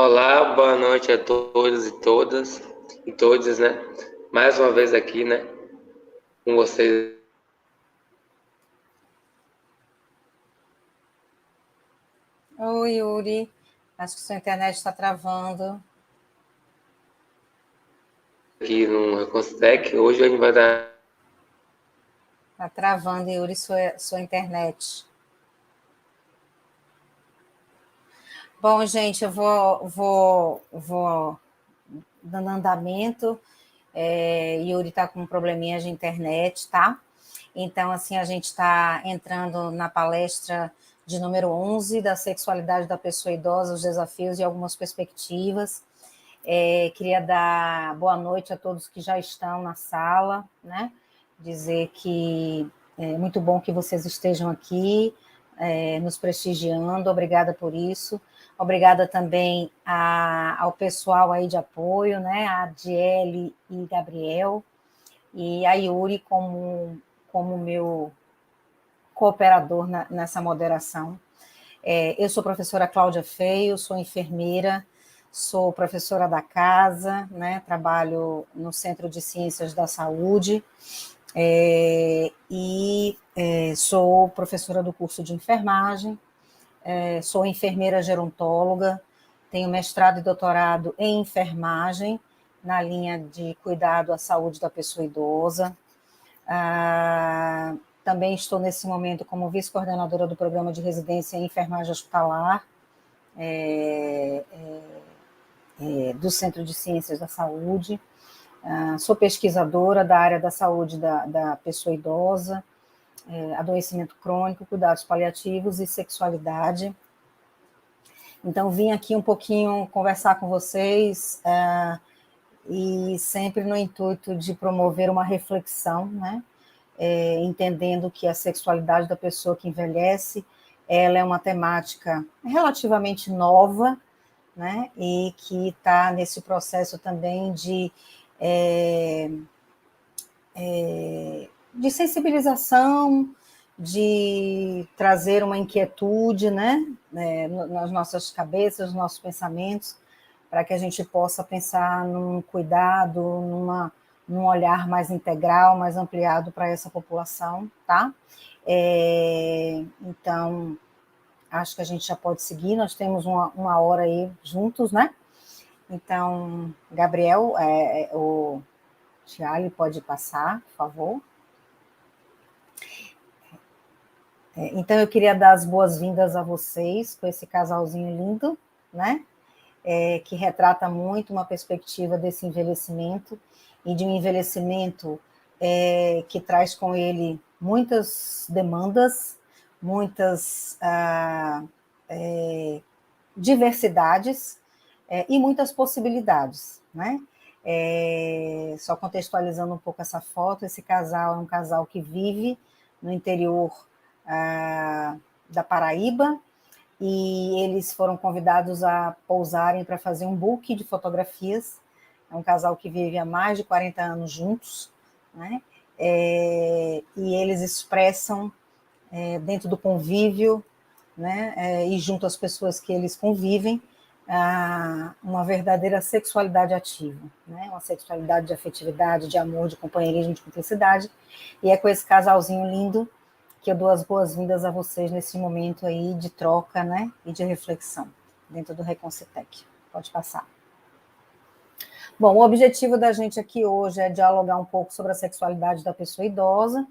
Olá, boa noite a todos e todas e todos, né? Mais uma vez aqui, né? Com vocês Oi, Yuri. Acho que sua internet está travando. aqui no Reconstec. Hoje a gente vai dar Está travando, Yuri, sua internet. Bom, gente, eu vou dando andamento. Yuri está com um probleminha de internet, tá? Então, assim, a gente está entrando na palestra de número 11 da sexualidade da pessoa idosa, os desafios e algumas perspectivas. Queria dar boa noite a todos que já estão na sala, né? Dizer que é muito bom que vocês estejam aqui, nos prestigiando, obrigada por isso. Obrigada também ao pessoal aí de apoio, né? A Adiele e Gabriel, e a Yuri como meu cooperador nessa moderação. Eu sou professora Cláudia Feio, sou enfermeira, sou professora da casa, né? Trabalho no Centro de Ciências da Saúde, sou professora do curso de enfermagem, sou enfermeira gerontóloga, tenho mestrado e doutorado em enfermagem, na linha de cuidado à saúde da pessoa idosa. Também estou nesse momento como vice-coordenadora do programa de residência em enfermagem hospitalar, do Centro de Ciências da Saúde. Sou pesquisadora da área da saúde da pessoa idosa, adoecimento crônico, cuidados paliativos e sexualidade. Então, vim aqui um pouquinho conversar com vocês, e sempre no intuito de promover uma reflexão, né? Entendendo que a sexualidade da pessoa que envelhece, ela é uma temática relativamente nova, né? E que está nesse processo também de sensibilização, de trazer uma inquietude, né? Nas nossas cabeças, nos nossos pensamentos, para que a gente possa pensar num cuidado, num olhar mais integral, mais ampliado para essa população, tá? Então, acho que a gente já pode seguir, nós temos uma hora aí juntos, né? Então, Gabriel, o Tiali pode passar, por favor. Então, eu queria dar as boas-vindas a vocês com esse casalzinho lindo, né? Que retrata muito uma perspectiva desse envelhecimento e de um envelhecimento que traz com ele muitas demandas, muitas diversidades e muitas possibilidades, né? Só contextualizando um pouco essa foto, esse casal é um casal que vive no interior da Paraíba, e eles foram convidados a pousarem para fazer um book de fotografias. É um casal que vive há mais de 40 anos juntos, né? E eles expressam, dentro do convívio, né? E junto às pessoas que eles convivem, uma verdadeira sexualidade ativa, né? Uma sexualidade de afetividade, de amor, de companheirismo, de cumplicidade. E é com esse casalzinho lindo que eu dou as boas-vindas a vocês nesse momento aí de troca, né, e de reflexão, dentro do Reconcitec. Pode passar. Bom, o objetivo da gente aqui hoje é dialogar um pouco sobre a sexualidade da pessoa idosa,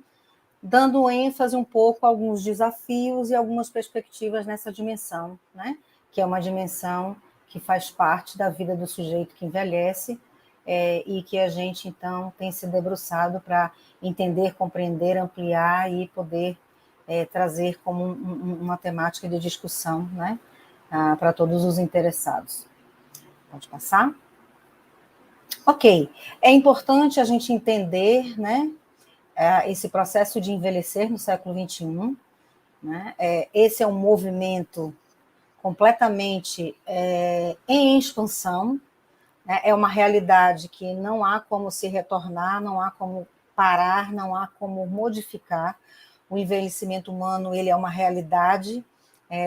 dando ênfase um pouco a alguns desafios e algumas perspectivas nessa dimensão, né, que é uma dimensão que faz parte da vida do sujeito que envelhece, e que a gente, então, tem se debruçado para entender, compreender, ampliar e poder trazer como uma temática de discussão, né, para todos os interessados. Pode passar? Ok. É importante a gente entender, né, esse processo de envelhecer no século XXI. Né? Esse é um movimento completamente em expansão, né? É uma realidade que não há como se retornar, não há como parar, não há como modificar. O envelhecimento humano, ele é uma realidade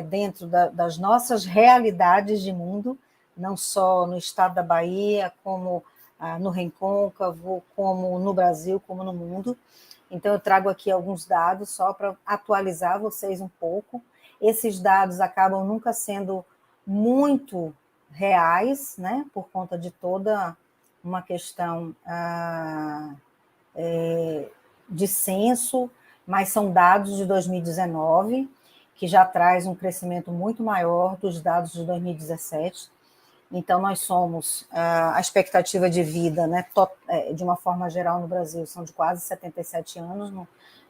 dentro das nossas realidades de mundo, não só no estado da Bahia, como no Recôncavo, como no Brasil, como no mundo. Então, eu trago aqui alguns dados só para atualizar vocês um pouco. Esses dados acabam nunca sendo muito reais, né, por conta de toda uma questão de censo, mas são dados de 2019, que já traz um crescimento muito maior dos dados de 2017. Então, nós somos, a expectativa de vida, né, de uma forma geral no Brasil, são de quase 77 anos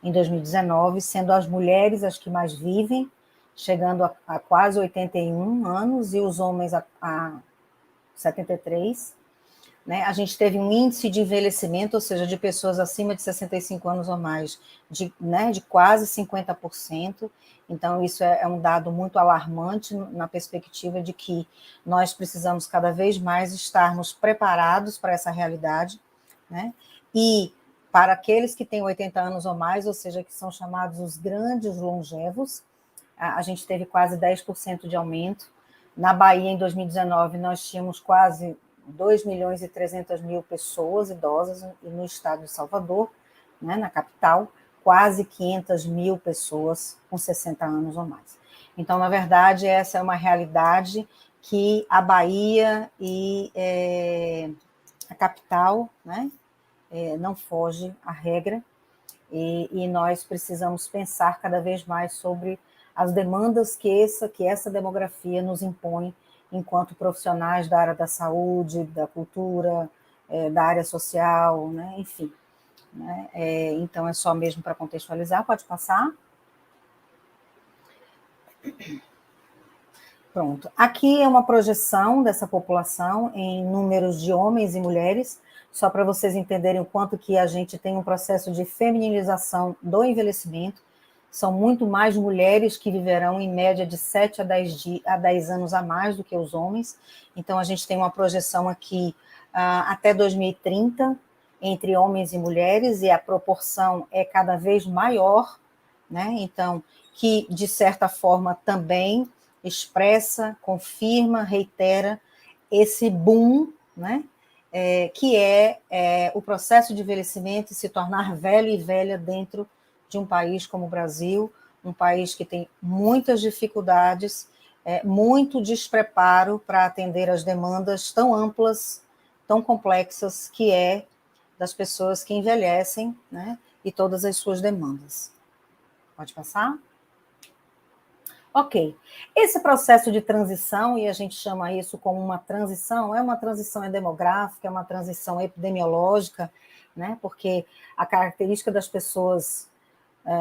em 2019, sendo as mulheres as que mais vivem, chegando a quase 81 anos, e os homens a 73. Né? A gente teve um índice de envelhecimento, ou seja, de pessoas acima de 65 anos ou mais, de quase 50%. Então, isso é um dado muito alarmante na perspectiva de que nós precisamos cada vez mais estarmos preparados para essa realidade, né? E para aqueles que têm 80 anos ou mais, ou seja, que são chamados os grandes longevos, a gente teve quase 10% de aumento. Na Bahia, em 2019, nós tínhamos quase 2.300.000 pessoas idosas, e no estado de Salvador, né, na capital, quase 500.000 pessoas com 60 anos ou mais. Então, na verdade, essa é uma realidade que a Bahia e a capital, né, não foge à regra, e nós precisamos pensar cada vez mais sobre as demandas que essa demografia nos impõe enquanto profissionais da área da saúde, da cultura, da área social, né? Enfim. Né? Então, é só mesmo para contextualizar, pode passar. Pronto. Aqui é uma projeção dessa população em números de homens e mulheres, só para vocês entenderem o quanto que a gente tem um processo de feminilização do envelhecimento. São muito mais mulheres que viverão em média de 7 a 10 anos a mais do que os homens. Então, a gente tem uma projeção aqui até 2030 entre homens e mulheres, e a proporção é cada vez maior, né? Então, que, de certa forma, também expressa, confirma, reitera esse boom, né? Que é o processo de envelhecimento e se tornar velho e velha dentro de um país como o Brasil, um país que tem muitas dificuldades, muito despreparo para atender às demandas tão amplas, tão complexas, que é das pessoas que envelhecem, né? E todas as suas demandas. Pode passar? Ok. Esse processo de transição, e a gente chama isso como uma transição, é uma transição demográfica, é uma transição epidemiológica, né? Porque a característica das pessoas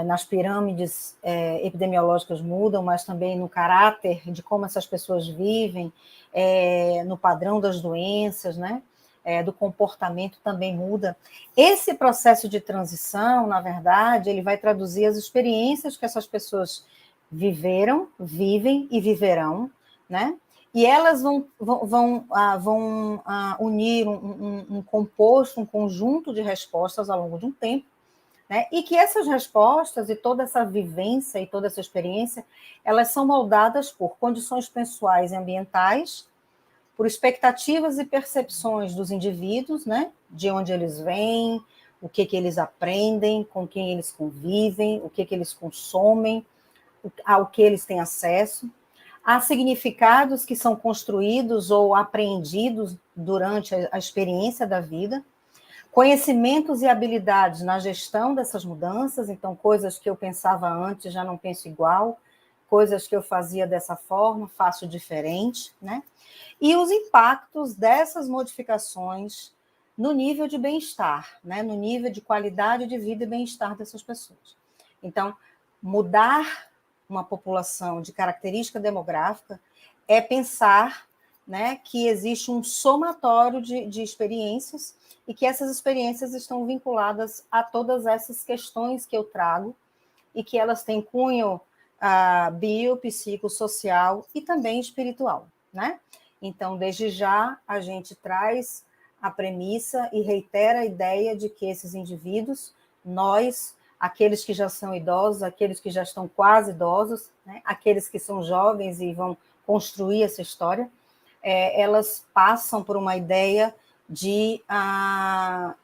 nas pirâmides epidemiológicas mudam, mas também no caráter de como essas pessoas vivem, no padrão das doenças, né? Do comportamento também muda. Esse processo de transição, na verdade, ele vai traduzir as experiências que essas pessoas viveram, vivem e viverão, né? E elas vão unir um composto, um conjunto de respostas ao longo de um tempo, né? E que essas respostas e toda essa vivência e toda essa experiência, elas são moldadas por condições pessoais e ambientais, por expectativas e percepções dos indivíduos, né? De onde eles vêm, o que eles aprendem, com quem eles convivem, o que eles consomem, ao que eles têm acesso. Há significados que são construídos ou apreendidos durante a experiência da vida, conhecimentos e habilidades na gestão dessas mudanças, então coisas que eu pensava antes já não penso igual, coisas que eu fazia dessa forma, faço diferente, né? E os impactos dessas modificações no nível de bem-estar, né? No nível de qualidade de vida e bem-estar dessas pessoas. Então, mudar uma população de característica demográfica é pensar, né, que existe um somatório de experiências e que essas experiências estão vinculadas a todas essas questões que eu trago e que elas têm cunho bio, psicossocial e também espiritual, né? Então, desde já, a gente traz a premissa e reitera a ideia de que esses indivíduos, nós, aqueles que já são idosos, aqueles que já estão quase idosos, né? Aqueles que são jovens e vão construir essa história, elas passam por uma ideia de uma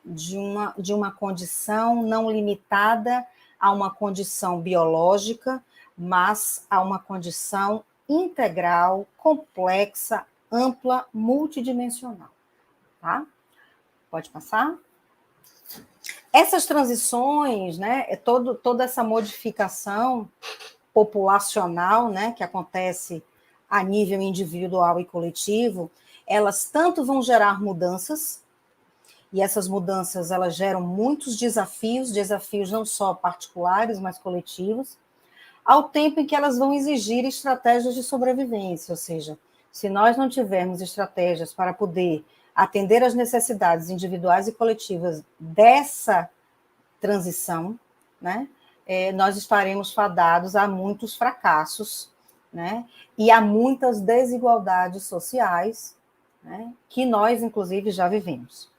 condição não limitada a uma condição biológica, mas a uma condição integral, complexa, ampla, multidimensional. Tá? Pode passar? Essas transições, né, toda essa modificação populacional, né, que acontece a nível individual e coletivo, elas tanto vão gerar mudanças, e essas mudanças elas geram muitos desafios não só particulares, mas coletivos, ao tempo em que elas vão exigir estratégias de sobrevivência, ou seja, se nós não tivermos estratégias para poder atender às necessidades individuais e coletivas dessa transição, né, nós estaremos fadados a muitos fracassos, né, e a muitas desigualdades sociais, né, que nós, inclusive, já vivemos.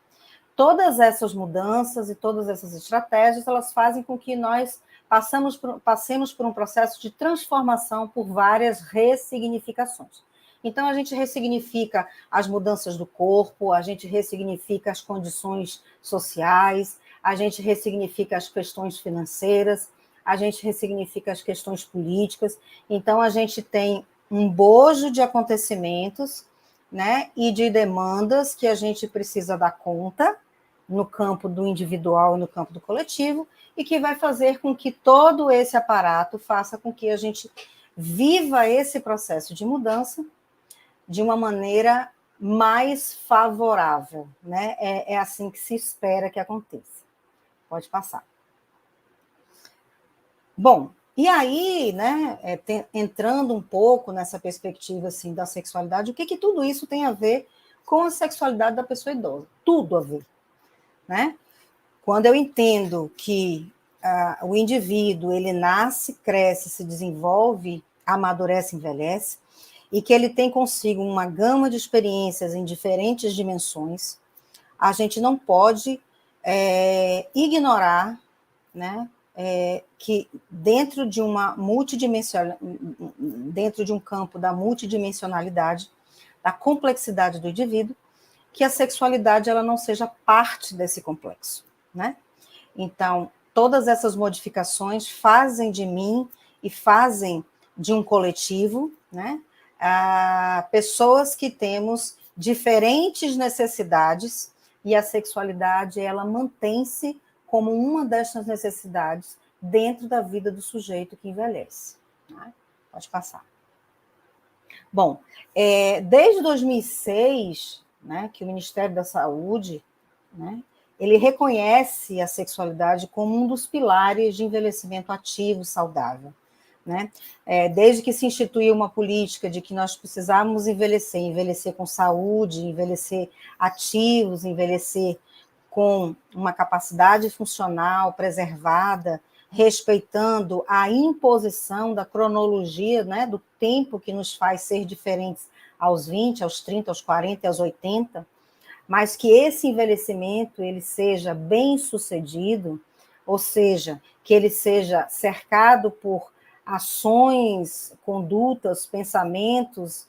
Todas essas mudanças e todas essas estratégias, elas fazem com que nós passemos por um processo de transformação por várias ressignificações. Então, a gente ressignifica as mudanças do corpo, a gente ressignifica as condições sociais, a gente ressignifica as questões financeiras, a gente ressignifica as questões políticas. Então, a gente tem um bojo de acontecimentos, né, e de demandas que a gente precisa dar conta no campo do individual e no campo do coletivo, e que vai fazer com que todo esse aparato faça com que a gente viva esse processo de mudança de uma maneira mais favorável, né? É assim que se espera que aconteça. Pode passar. Bom, e aí, né, entrando um pouco nessa perspectiva assim, da sexualidade, o que tudo isso tem a ver com a sexualidade da pessoa idosa? Tudo a ver, né? Quando eu entendo que o indivíduo, ele nasce, cresce, se desenvolve, amadurece, envelhece, e que ele tem consigo uma gama de experiências em diferentes dimensões, a gente não pode ignorar, né, que dentro de dentro de um campo da multidimensionalidade, da complexidade do indivíduo, que a sexualidade ela não seja parte desse complexo, né? Então, todas essas modificações fazem de mim e fazem de um coletivo, né, pessoas que temos diferentes necessidades, e a sexualidade ela mantém-se como uma dessas necessidades dentro da vida do sujeito que envelhece. Né? Pode passar. Bom, desde 2006, né, que o Ministério da Saúde, né, ele reconhece a sexualidade como um dos pilares de envelhecimento ativo, saudável. Né? Desde que se instituiu uma política de que nós precisávamos envelhecer com saúde, envelhecer ativos, envelhecer com uma capacidade funcional preservada, respeitando a imposição da cronologia, né, do tempo que nos faz ser diferentes aos 20, aos 30, aos 40 e aos 80, mas que esse envelhecimento ele seja bem sucedido, ou seja, que ele seja cercado por ações, condutas, pensamentos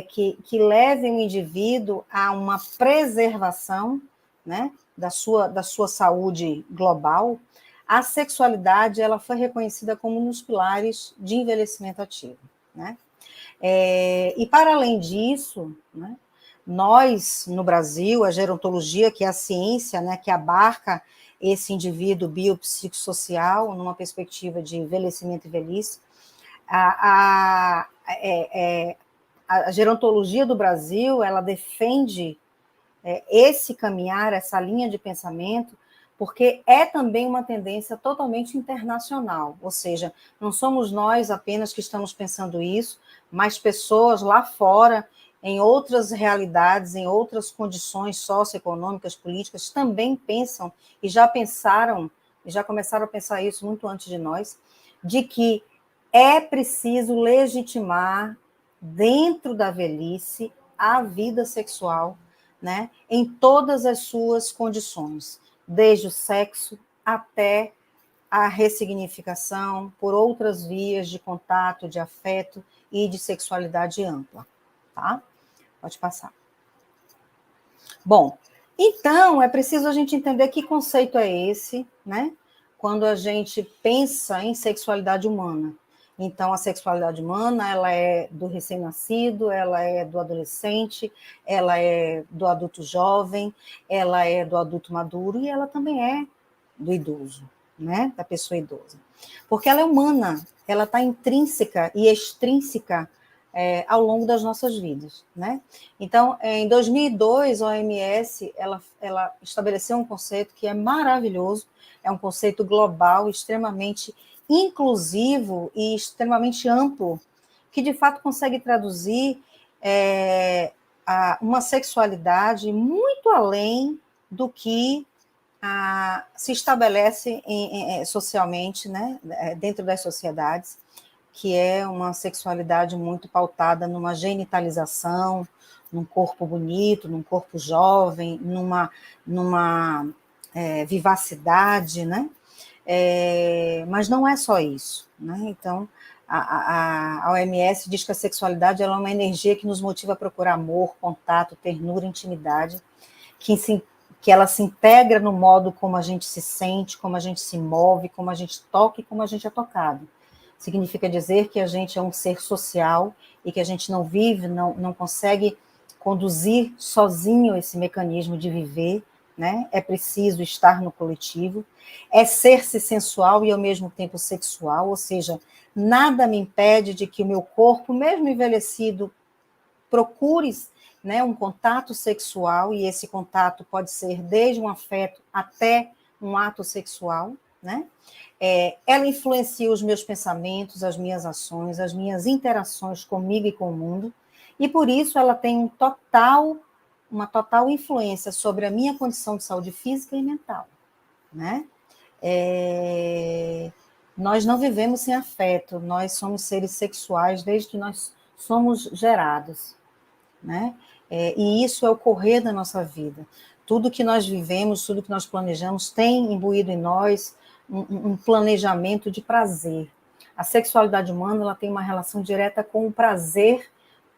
que levem o indivíduo a uma preservação, né, da sua saúde global. A sexualidade ela foi reconhecida como um dos pilares de envelhecimento ativo. Né? E, para além disso, né, nós, no Brasil, a gerontologia, que é a ciência, né, que abarca esse indivíduo biopsicossocial numa perspectiva de envelhecimento e velhice, a gerontologia do Brasil, ela defende esse caminhar, essa linha de pensamento, porque é também uma tendência totalmente internacional, ou seja, não somos nós apenas que estamos pensando isso, mas pessoas lá fora, em outras realidades, em outras condições socioeconômicas, políticas, também pensam, e já pensaram, e já começaram a pensar isso muito antes de nós, de que é preciso legitimar, dentro da velhice, a vida sexual, né, em todas as suas condições, desde o sexo até a ressignificação por outras vias de contato, de afeto e de sexualidade ampla. Tá? Pode passar. Bom, então é preciso a gente entender que conceito é esse, né? Quando a gente pensa em sexualidade humana. Então, a sexualidade humana, ela é do recém-nascido, ela é do adolescente, ela é do adulto jovem, ela é do adulto maduro e ela também é do idoso, né? Da pessoa idosa. Porque ela é humana, ela está intrínseca e extrínseca ao longo das nossas vidas, né? Então, em 2002, a OMS ela estabeleceu um conceito que é maravilhoso, é um conceito global, extremamente inclusivo e extremamente amplo, que de fato consegue traduzir uma sexualidade muito além do que se estabelece socialmente, né, dentro das sociedades, que é uma sexualidade muito pautada numa genitalização, num corpo bonito, num corpo jovem, numa vivacidade, né? Mas não é só isso, né? Então, a OMS diz que a sexualidade ela é uma energia que nos motiva a procurar amor, contato, ternura, intimidade, que ela se integra no modo como a gente se sente, como a gente se move, como a gente toca e como a gente é tocado. Significa dizer que a gente é um ser social e que a gente não vive, não consegue conduzir sozinho esse mecanismo de viver, né? É preciso estar no coletivo, é ser-se sensual e ao mesmo tempo sexual, ou seja, nada me impede de que o meu corpo, mesmo envelhecido, procure, né, um contato sexual, e esse contato pode ser desde um afeto até um ato sexual, né? Ela influencia os meus pensamentos, as minhas ações, as minhas interações comigo e com o mundo, e por isso ela tem uma total influência sobre a minha condição de saúde física e mental, né? Nós não vivemos sem afeto, nós somos seres sexuais desde que nós somos gerados, né? E isso é o correr da nossa vida. Tudo que nós vivemos, tudo que nós planejamos tem imbuído em nós um planejamento de prazer. A sexualidade humana ela tem uma relação direta com o prazer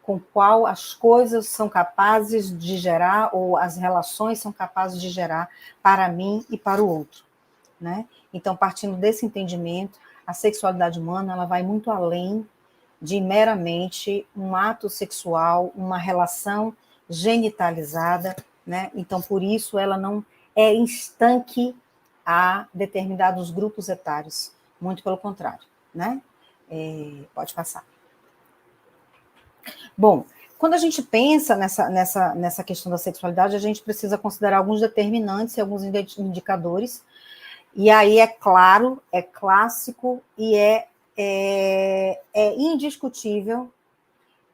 com o qual as coisas são capazes de gerar, ou as relações são capazes de gerar para mim e para o outro, né? Então, partindo desse entendimento, a sexualidade humana ela vai muito além de meramente um ato sexual, uma relação genitalizada, né? Então, por isso, ela não é estanque a determinados grupos etários, muito pelo contrário, né? Pode passar. Bom, quando a gente pensa nessa questão da sexualidade, a gente precisa considerar alguns determinantes e alguns indicadores, e aí é claro, é clássico e é indiscutível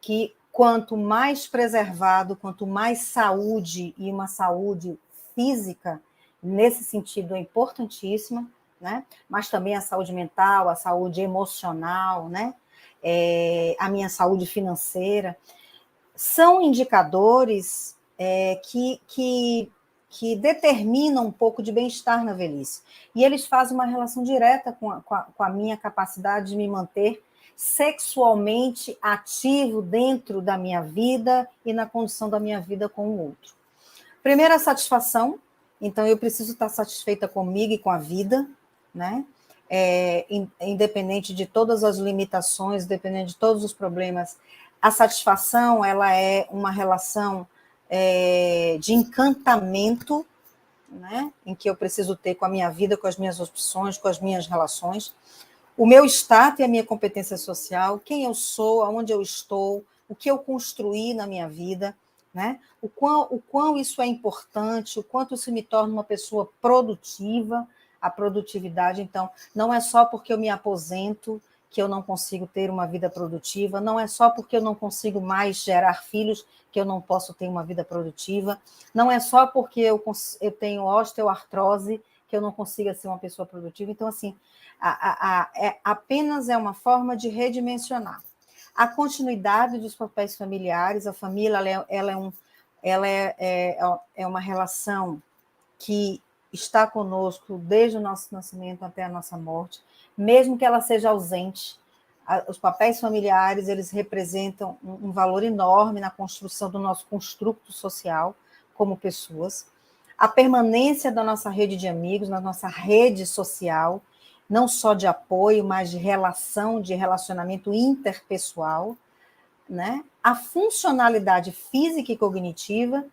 que quanto mais preservado, quanto mais saúde, e uma saúde física, nesse sentido, é importantíssima, né? Mas também a saúde mental, a saúde emocional, né? A minha saúde financeira, são indicadores que determinam um pouco de bem-estar na velhice. E eles fazem uma relação direta com a minha capacidade de me manter sexualmente ativo dentro da minha vida e na condição da minha vida com o outro. Primeiro, a satisfação. Então, eu preciso estar satisfeita comigo e com a vida, né? Independente de todas as limitações, independente de todos os problemas, a satisfação ela é uma relação de encantamento, né? Em que eu preciso ter com a minha vida, com as minhas opções, com as minhas relações. O meu status e a minha competência social, quem eu sou, aonde eu estou, o que eu construí na minha vida, né? O quão isso é importante, o quanto isso me torna uma pessoa produtiva, a produtividade. Então, não é só porque eu me aposento que eu não consigo ter uma vida produtiva, não é só porque eu não consigo mais gerar filhos que eu não posso ter uma vida produtiva, não é só porque eu tenho osteoartrose que eu não consiga ser uma pessoa produtiva. Então, assim, apenas é uma forma de redimensionar. A continuidade dos papéis familiares, a família é uma relação que está conosco desde o nosso nascimento até a nossa morte, mesmo que ela seja ausente, Os papéis familiares, eles representam um valor enorme na construção do nosso construto social como pessoas. A permanência da nossa rede de amigos, na nossa rede social, não só de apoio, mas de relação, de relacionamento interpessoal, né? A funcionalidade física e cognitiva,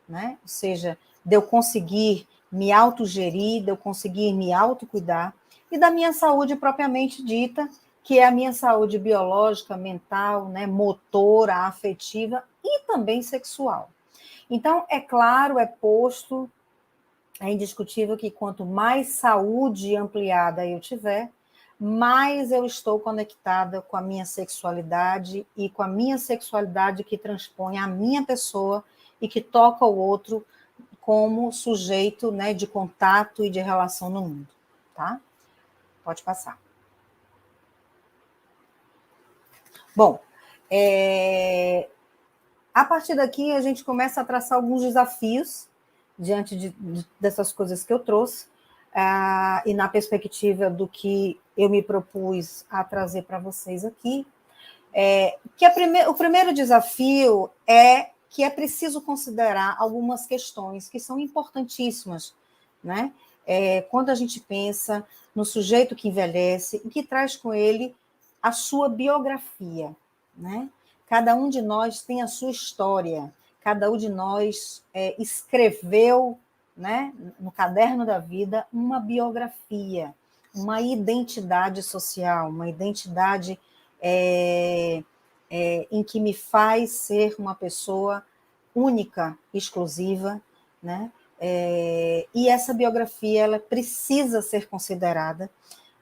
né? Ou seja, de eu conseguir me autogerir, de eu conseguir me autocuidar, e da minha saúde propriamente dita, que é a minha saúde biológica, mental, né, motora, afetiva e também sexual. Então, é claro, é posto, é indiscutível que quanto mais saúde ampliada eu tiver, mais eu estou conectada com a minha sexualidade e com a minha sexualidade que transpõe a minha pessoa e que toca o outro como sujeito, né, de contato e de relação no mundo, tá? Pode passar. Bom, a partir daqui a gente começa a traçar alguns desafios diante dessas coisas que eu trouxe, e na perspectiva do que eu me propus a trazer para vocês aqui, o primeiro desafio é que é preciso considerar algumas questões que são importantíssimas, né? Quando a gente pensa no sujeito que envelhece e que traz com ele a sua biografia, né? Cada um de nós tem a sua história, cada um de nós escreveu, né, no caderno da vida uma biografia, uma identidade social, uma identidade em que me faz ser uma pessoa única, exclusiva, né? E essa biografia ela precisa ser considerada,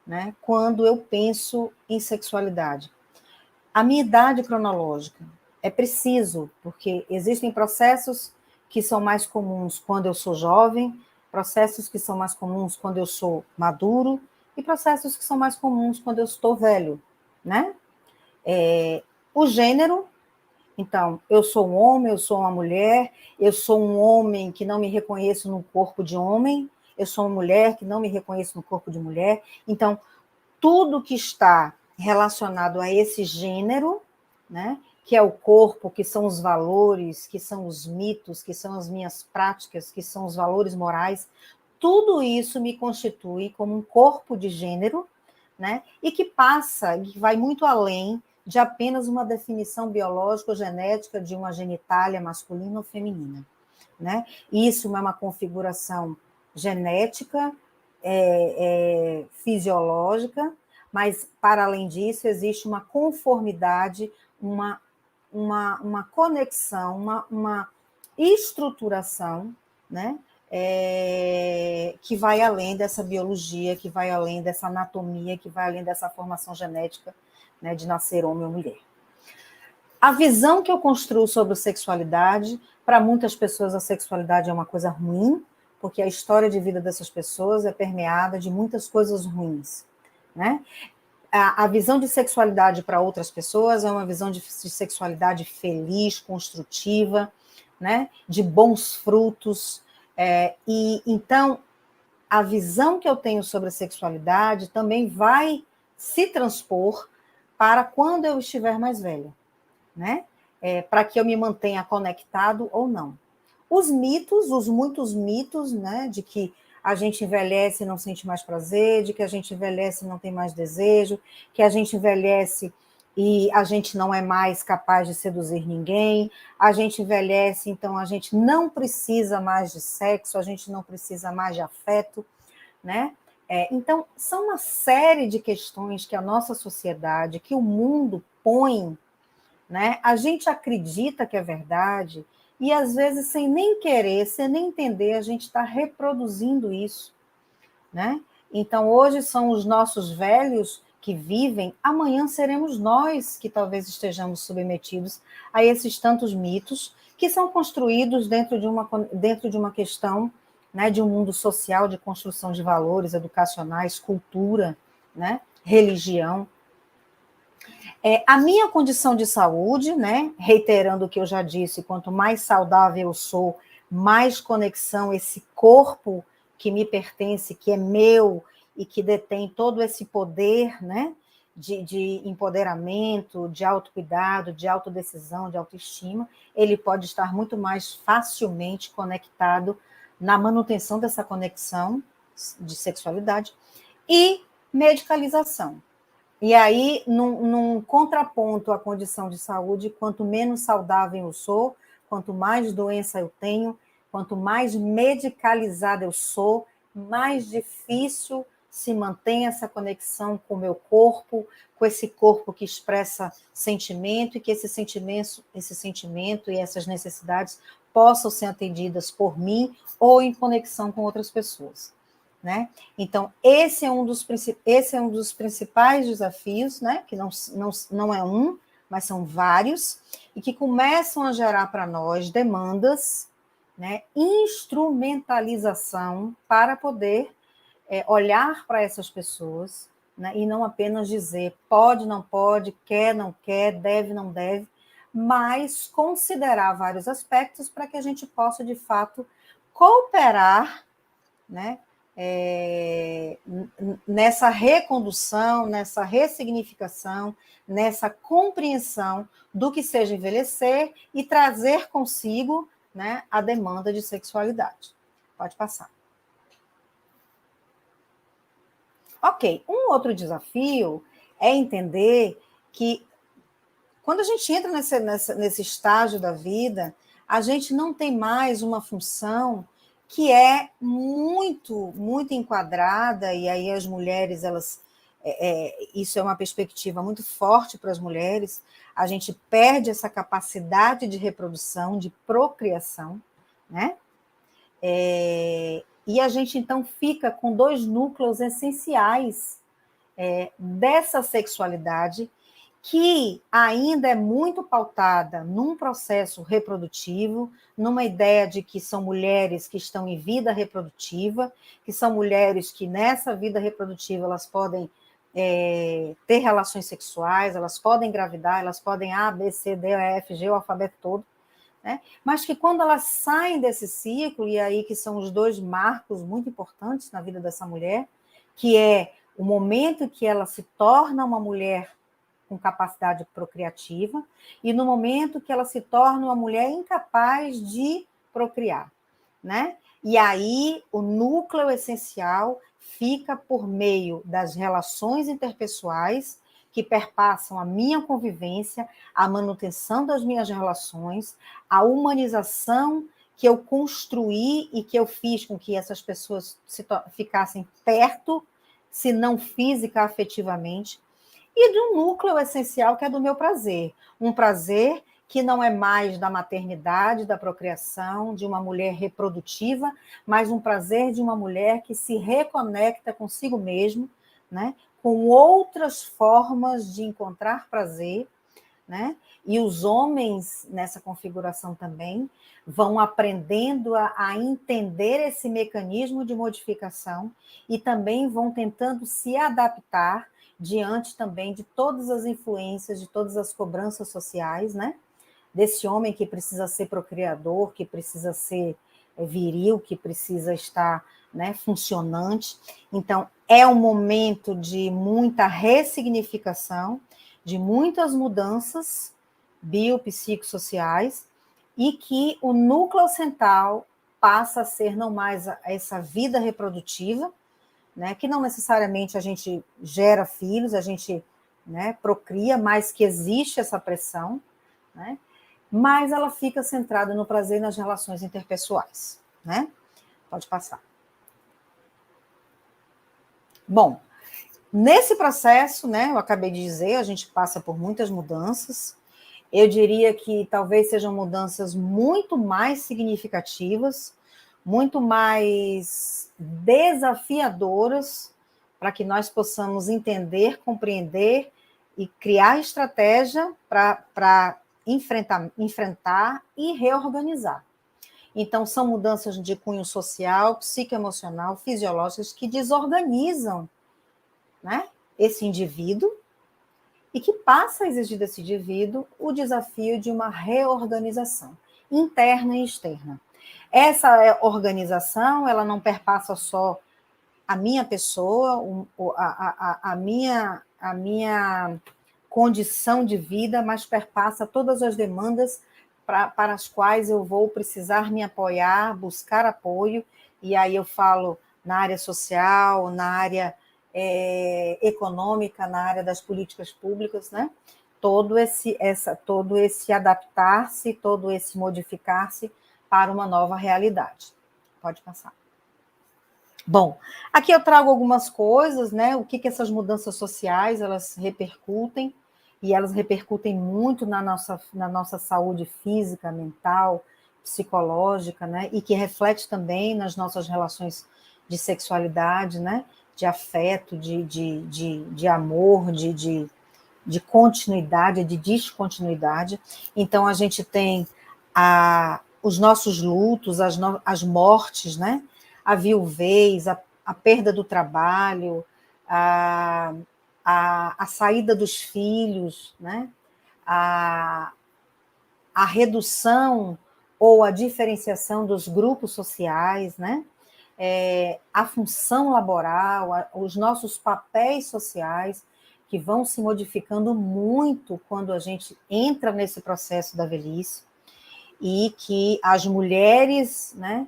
né, quando eu penso em sexualidade. A minha idade cronológica é preciso, porque existem processos que são mais comuns quando eu sou jovem, processos que são mais comuns quando eu sou maduro e processos que são mais comuns quando eu estou velho, né? O gênero, então, eu sou um homem, eu sou uma mulher, eu sou um homem que não me reconheço no corpo de homem, eu sou uma mulher que não me reconheço no corpo de mulher. Então, tudo que está relacionado a esse gênero, né, que é o corpo, que são os valores, que são os mitos, que são as minhas práticas, que são os valores morais, tudo isso me constitui como um corpo de gênero, né, e que passa, que vai muito além de apenas uma definição biológica ou genética de uma genitália masculina ou feminina, né? Isso é uma configuração genética, fisiológica, mas, para além disso, existe uma conformidade, uma conexão, uma estruturação, né? Que vai além dessa biologia, que vai além dessa anatomia, que vai além dessa formação genética, né, de nascer homem ou mulher. A visão que eu construo sobre sexualidade, para muitas pessoas a sexualidade é uma coisa ruim, porque a história de vida dessas pessoas é permeada de muitas coisas ruins, né? A visão de sexualidade para outras pessoas é uma visão de sexualidade feliz, construtiva, né? De bons frutos. E então, a visão que eu tenho sobre a sexualidade também vai se transpor para quando eu estiver mais velha, né? Para que eu me mantenha conectado ou não. Os muitos mitos, né, de que a gente envelhece e não sente mais prazer, de que a gente envelhece e não tem mais desejo, que a gente envelhece e a gente não é mais capaz de seduzir ninguém, a gente envelhece, então a gente não precisa mais de sexo, a gente não precisa mais de afeto, né? Então, são uma série de questões que a nossa sociedade, que o mundo põe, né? A gente acredita que é verdade e, às vezes, sem nem querer, sem nem entender, a gente está reproduzindo isso, né? Então, hoje são os nossos velhos que vivem, amanhã seremos nós que talvez estejamos submetidos a esses tantos mitos que são construídos dentro de uma questão, né, de um mundo social, de construção de valores educacionais, cultura, né, religião. A minha condição de saúde, né, reiterando o que eu já disse, quanto mais saudável eu sou, mais conexão esse corpo que me pertence, que é meu e que detém todo esse poder, né, de empoderamento, de autocuidado, de autodecisão, de autoestima, ele pode estar muito mais facilmente conectado na manutenção dessa conexão de sexualidade e medicalização. E aí, num contraponto à condição de saúde, quanto menos saudável eu sou, quanto mais doença eu tenho, quanto mais medicalizada eu sou, mais difícil se mantém essa conexão com o meu corpo, com esse corpo que expressa sentimento, e que esse sentimento e essas necessidades possam ser atendidas por mim ou em conexão com outras pessoas. Né? Então, esse é um dos principais desafios, né? Que não é um, mas são vários, e que começam a gerar para nós demandas, né? Instrumentalização para poder olhar para essas pessoas, né? E não apenas dizer pode, não pode, quer, não quer, deve, não deve, mas considerar vários aspectos para que a gente possa, de fato, cooperar, né? Nessa recondução, nessa ressignificação, nessa compreensão do que seja envelhecer e trazer consigo, né, a demanda de sexualidade. Pode passar. Ok, um outro desafio é entender que quando a gente entra nesse estágio da vida, a gente não tem mais uma função que é muito, muito enquadrada, e aí as mulheres, isso é uma perspectiva muito forte para as mulheres, a gente perde essa capacidade de reprodução, de procriação, né? E a gente, então, fica com dois núcleos essenciais dessa sexualidade, que ainda é muito pautada num processo reprodutivo, numa ideia de que são mulheres que estão em vida reprodutiva, que são mulheres que nessa vida reprodutiva elas podem ter relações sexuais, elas podem engravidar, elas podem A, B, C, D, E, F, G, o alfabeto todo, né? Mas que quando elas saem desse ciclo, e aí que são os dois marcos muito importantes na vida dessa mulher, que é o momento que ela se torna uma mulher com capacidade procriativa, e no momento que ela se torna uma mulher incapaz de procriar, né? E aí o núcleo essencial fica por meio das relações interpessoais que perpassam a minha convivência, a manutenção das minhas relações, a humanização que eu construí e que eu fiz com que essas pessoas ficassem perto, se não física, afetivamente, e de um núcleo essencial que é do meu prazer. Um prazer que não é mais da maternidade, da procriação, de uma mulher reprodutiva, mas um prazer de uma mulher que se reconecta consigo mesmo, né? Com outras formas de encontrar prazer, né? E os homens, nessa configuração também, vão aprendendo a entender esse mecanismo de modificação e também vão tentando se adaptar diante também de todas as influências, de todas as cobranças sociais, né? Desse homem que precisa ser procriador, que precisa ser viril, que precisa estar, né, funcionante. Então, é um momento de muita ressignificação, de muitas mudanças biopsicossociais, e que o núcleo central passa a ser não mais essa vida reprodutiva, né, que não necessariamente a gente gera filhos, a gente, né, procria, mas que existe essa pressão, né, mas ela fica centrada no prazer e nas relações interpessoais, né? Pode passar. Bom, nesse processo, né, eu acabei de dizer, a gente passa por muitas mudanças. Eu diria que talvez sejam mudanças muito mais significativas, muito mais desafiadoras, para que nós possamos entender, compreender e criar estratégia para enfrentar e reorganizar. Então, são mudanças de cunho social, psicoemocional, fisiológicas, que desorganizam, né, esse indivíduo, e que passa a exigir desse indivíduo o desafio de uma reorganização interna e externa. Essa organização, ela não perpassa só a minha pessoa, a minha minha condição de vida, mas perpassa todas as demandas para as quais eu vou precisar me apoiar, buscar apoio, e aí eu falo na área social, na área econômica, na área das políticas públicas, né? Todo esse adaptar-se, todo esse modificar-se para uma nova realidade. Pode passar. Bom, aqui eu trago algumas coisas, né? O que essas mudanças sociais elas repercutem, e elas repercutem muito na nossa saúde física, mental, psicológica, né? E que reflete também nas nossas relações de sexualidade, né? De afeto, de amor, de continuidade, de descontinuidade. Então, a gente tem os nossos lutos, as mortes, né? A viuvez, a perda do trabalho, a saída dos filhos, né? a redução ou a diferenciação dos grupos sociais, né? A função laboral, os nossos papéis sociais, que vão se modificando muito quando a gente entra nesse processo da velhice, e que as mulheres, né,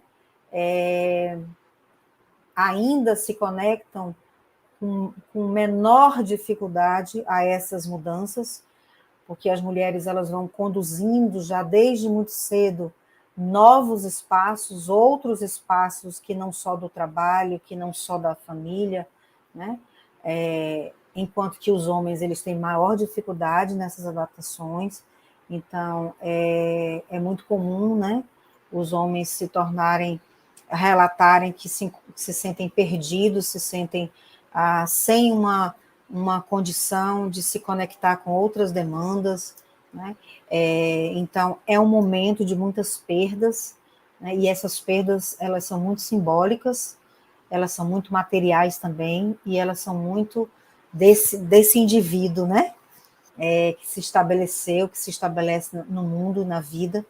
ainda se conectam com menor dificuldade a essas mudanças, porque as mulheres elas vão conduzindo já desde muito cedo novos espaços, outros espaços que não só do trabalho, que não só da família, né? Enquanto que os homens eles têm maior dificuldade nessas adaptações. Então, é muito comum, né, os homens relatarem que se sentem perdidos, se sentem sem uma condição de se conectar com outras demandas, né? Então, é um momento de muitas perdas, né? E essas perdas, elas são muito simbólicas, elas são muito materiais também, e elas são muito desse indivíduo, né? Que se estabeleceu, que se estabelece no mundo, na vida.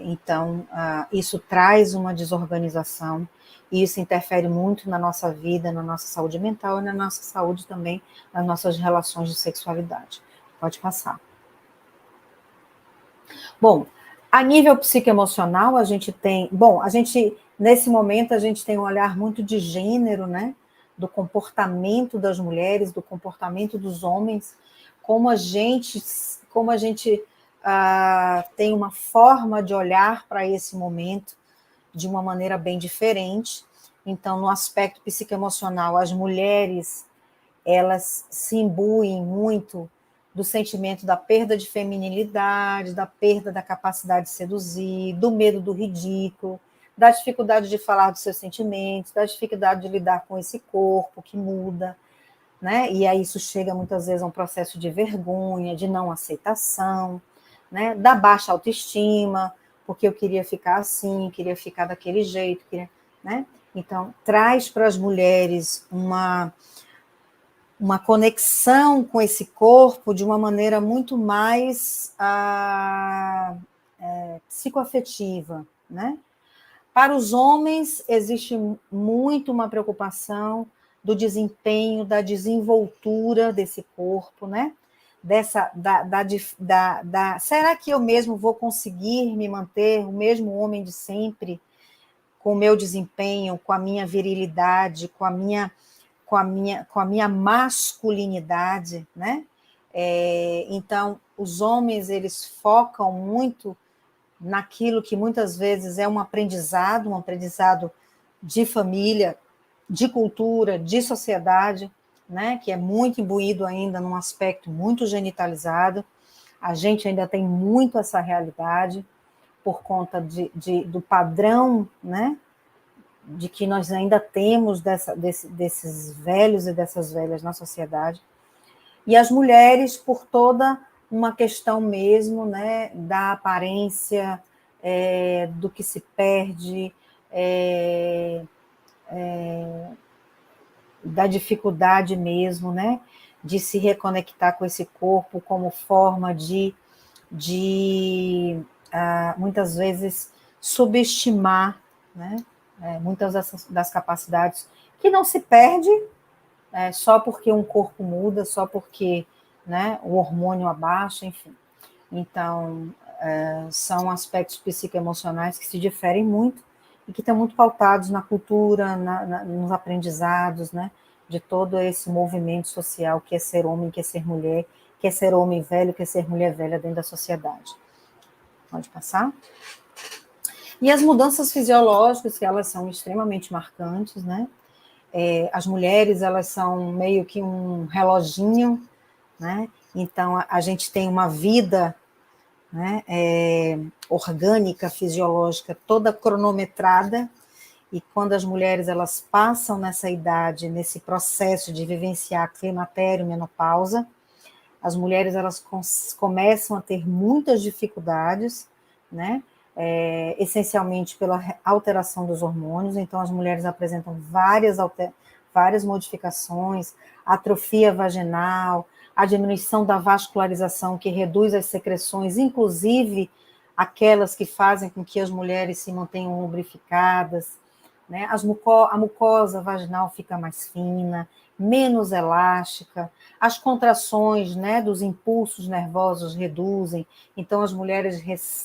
Então, isso traz uma desorganização, e isso interfere muito na nossa vida, na nossa saúde mental e na nossa saúde também, nas nossas relações de sexualidade. Pode passar. Bom, a nível psicoemocional, a gente tem... Bom, nesse momento, a gente tem um olhar muito de gênero, né? Do comportamento das mulheres, do comportamento dos homens, como a gente tem uma forma de olhar para esse momento de uma maneira bem diferente. Então, no aspecto psicoemocional, as mulheres elas se imbuem muito do sentimento da perda de feminilidade, da perda da capacidade de seduzir, do medo do ridículo, da dificuldade de falar dos seus sentimentos, da dificuldade de lidar com esse corpo que muda, né? E aí isso chega muitas vezes a um processo de vergonha, de não aceitação, né? Da baixa autoestima, porque eu queria ficar assim, queria ficar daquele jeito, né? Então, traz para as mulheres uma conexão com esse corpo de uma maneira muito mais psicoafetiva, né? Para os homens, existe muito uma preocupação do desempenho, da desenvoltura desse corpo, né? Será que eu mesmo vou conseguir me manter o mesmo homem de sempre, com o meu desempenho, com a minha virilidade, com a minha masculinidade, né? Então, os homens, eles focam muito naquilo que muitas vezes é um aprendizado de família, de cultura, de sociedade, né? Que é muito imbuído ainda num aspecto muito genitalizado. A gente ainda tem muito essa realidade por conta do padrão, né? De que nós ainda temos desses velhos e dessas velhas na sociedade. E as mulheres, por toda uma questão mesmo, né, da aparência, do que se perde, da dificuldade mesmo, né, de se reconectar com esse corpo como forma de muitas vezes, subestimar, né, muitas das capacidades que não se perde, só porque um corpo muda, só porque, né, o hormônio abaixa, enfim. Então, são aspectos psicoemocionais que se diferem muito e que estão muito pautados na cultura, nos aprendizados, né, de todo esse movimento social que é ser homem, que é ser mulher, que é ser homem velho, que é ser mulher velha dentro da sociedade. Pode passar? E as mudanças fisiológicas, que elas são extremamente marcantes, né? As mulheres, elas são meio que um reloginho, né? Então, a gente tem uma vida, né, orgânica, fisiológica, toda cronometrada, e quando as mulheres elas passam nessa idade, nesse processo de vivenciar climatério, menopausa, as mulheres elas começam a ter muitas dificuldades, né? Essencialmente pela alteração dos hormônios, então as mulheres apresentam várias modificações, atrofia vaginal, a diminuição da vascularização, que reduz as secreções, inclusive aquelas que fazem com que as mulheres se mantenham lubrificadas, né? A mucosa vaginal fica mais fina, menos elástica, as contrações, né, dos impulsos nervosos reduzem, então as mulheres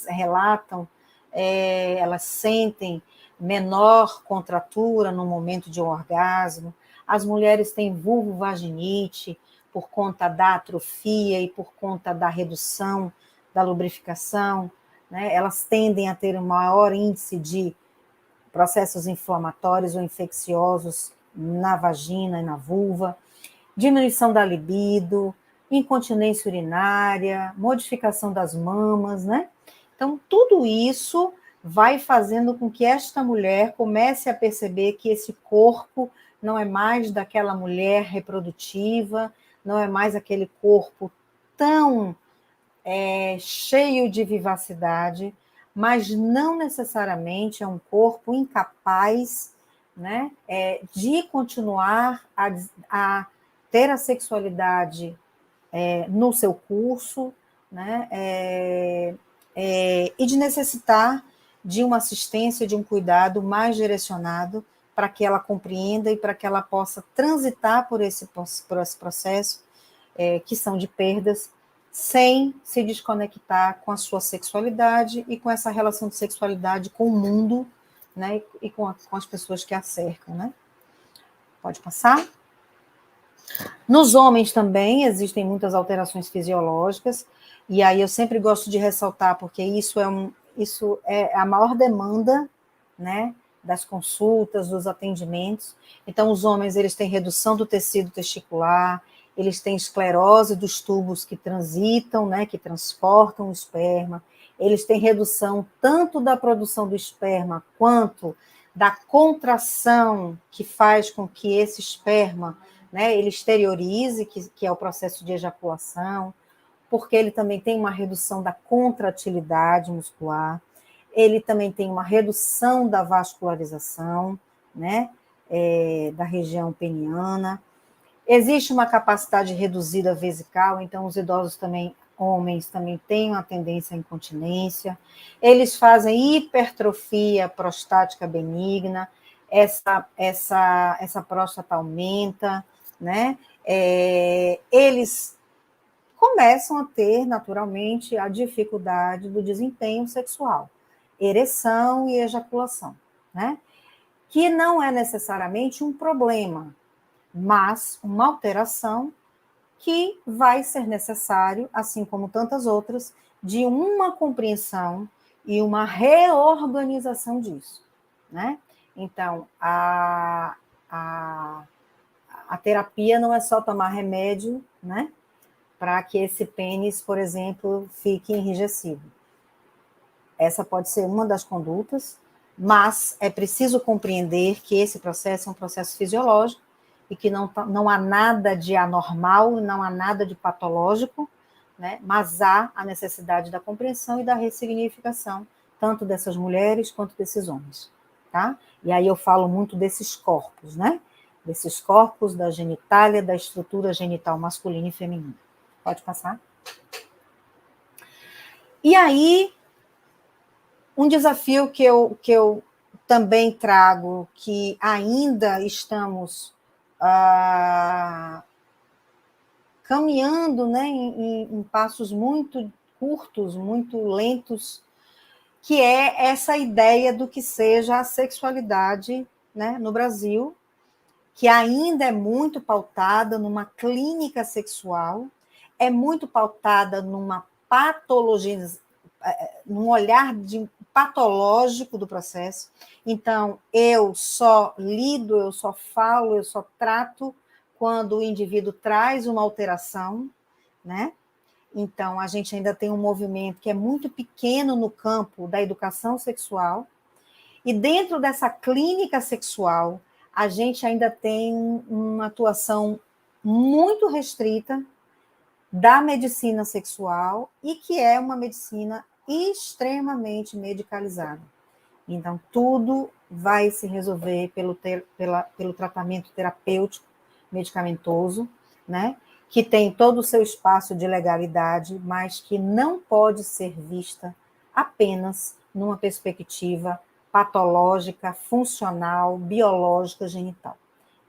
relatam, elas sentem menor contratura no momento de um orgasmo, as mulheres têm vulvovaginite por conta da atrofia e por conta da redução da lubrificação, né, elas tendem a ter um maior índice de processos inflamatórios ou infecciosos na vagina e na vulva, diminuição da libido, incontinência urinária, modificação das mamas, né? Então, tudo isso vai fazendo com que esta mulher comece a perceber que esse corpo não é mais daquela mulher reprodutiva, não é mais aquele corpo tão cheio de vivacidade, mas não necessariamente é um corpo incapaz, né, de continuar a ter a sexualidade no seu curso, né, e de necessitar de uma assistência, de um cuidado mais direcionado para que ela compreenda e para que ela possa transitar por esse processo, que são de perdas, sem se desconectar com a sua sexualidade e com essa relação de sexualidade com o mundo, né, e com as pessoas que a cercam, né? Pode passar? Nos homens também existem muitas alterações fisiológicas, e aí eu sempre gosto de ressaltar, porque isso é a maior demanda, né, das consultas, dos atendimentos. Então, os homens, eles têm redução do tecido testicular, eles têm esclerose dos tubos que transitam, né, que transportam o esperma, eles têm redução tanto da produção do esperma, quanto da contração que faz com que esse esperma, né, ele exteriorize, que é o processo de ejaculação, porque ele também tem uma redução da contratilidade muscular, ele também tem uma redução da vascularização, né, da região peniana. Existe uma capacidade reduzida vesical, então os idosos também, homens, também têm uma tendência à incontinência. Eles fazem hipertrofia prostática benigna, essa próstata aumenta, né? Eles começam a ter, naturalmente, a dificuldade do desempenho sexual, ereção e ejaculação, né? Que não é necessariamente um problema, mas uma alteração que vai ser necessário, assim como tantas outras, de uma compreensão e uma reorganização disso, né? Então, a terapia não é só tomar remédio, né, para que esse pênis, por exemplo, fique enrijecido. Essa pode ser uma das condutas, mas é preciso compreender que esse processo é um processo fisiológico e que não há nada de anormal, não há nada de patológico, né, mas há a necessidade da compreensão e da ressignificação, tanto dessas mulheres quanto desses homens, tá? E aí eu falo muito desses corpos, né? Desses corpos, da genitália, da estrutura genital masculina e feminina. Pode passar? E aí, um desafio que eu também trago, que ainda estamos caminhando, né, em passos muito curtos, muito lentos, que é essa ideia do que seja a sexualidade, né, no Brasil, que ainda é muito pautada numa clínica sexual, é muito pautada numa patologia, num olhar patológico do processo. Então, eu só lido, eu só falo, eu só trato quando o indivíduo traz uma alteração, né? Então, a gente ainda tem um movimento que é muito pequeno no campo da educação sexual, e dentro dessa clínica sexual, a gente ainda tem uma atuação muito restrita da medicina sexual, e que é uma medicina extremamente medicalizada. Então, tudo vai se resolver pelo tratamento terapêutico medicamentoso, né? Que tem todo o seu espaço de legalidade, mas que não pode ser vista apenas numa perspectiva patológica, funcional, biológica, genital,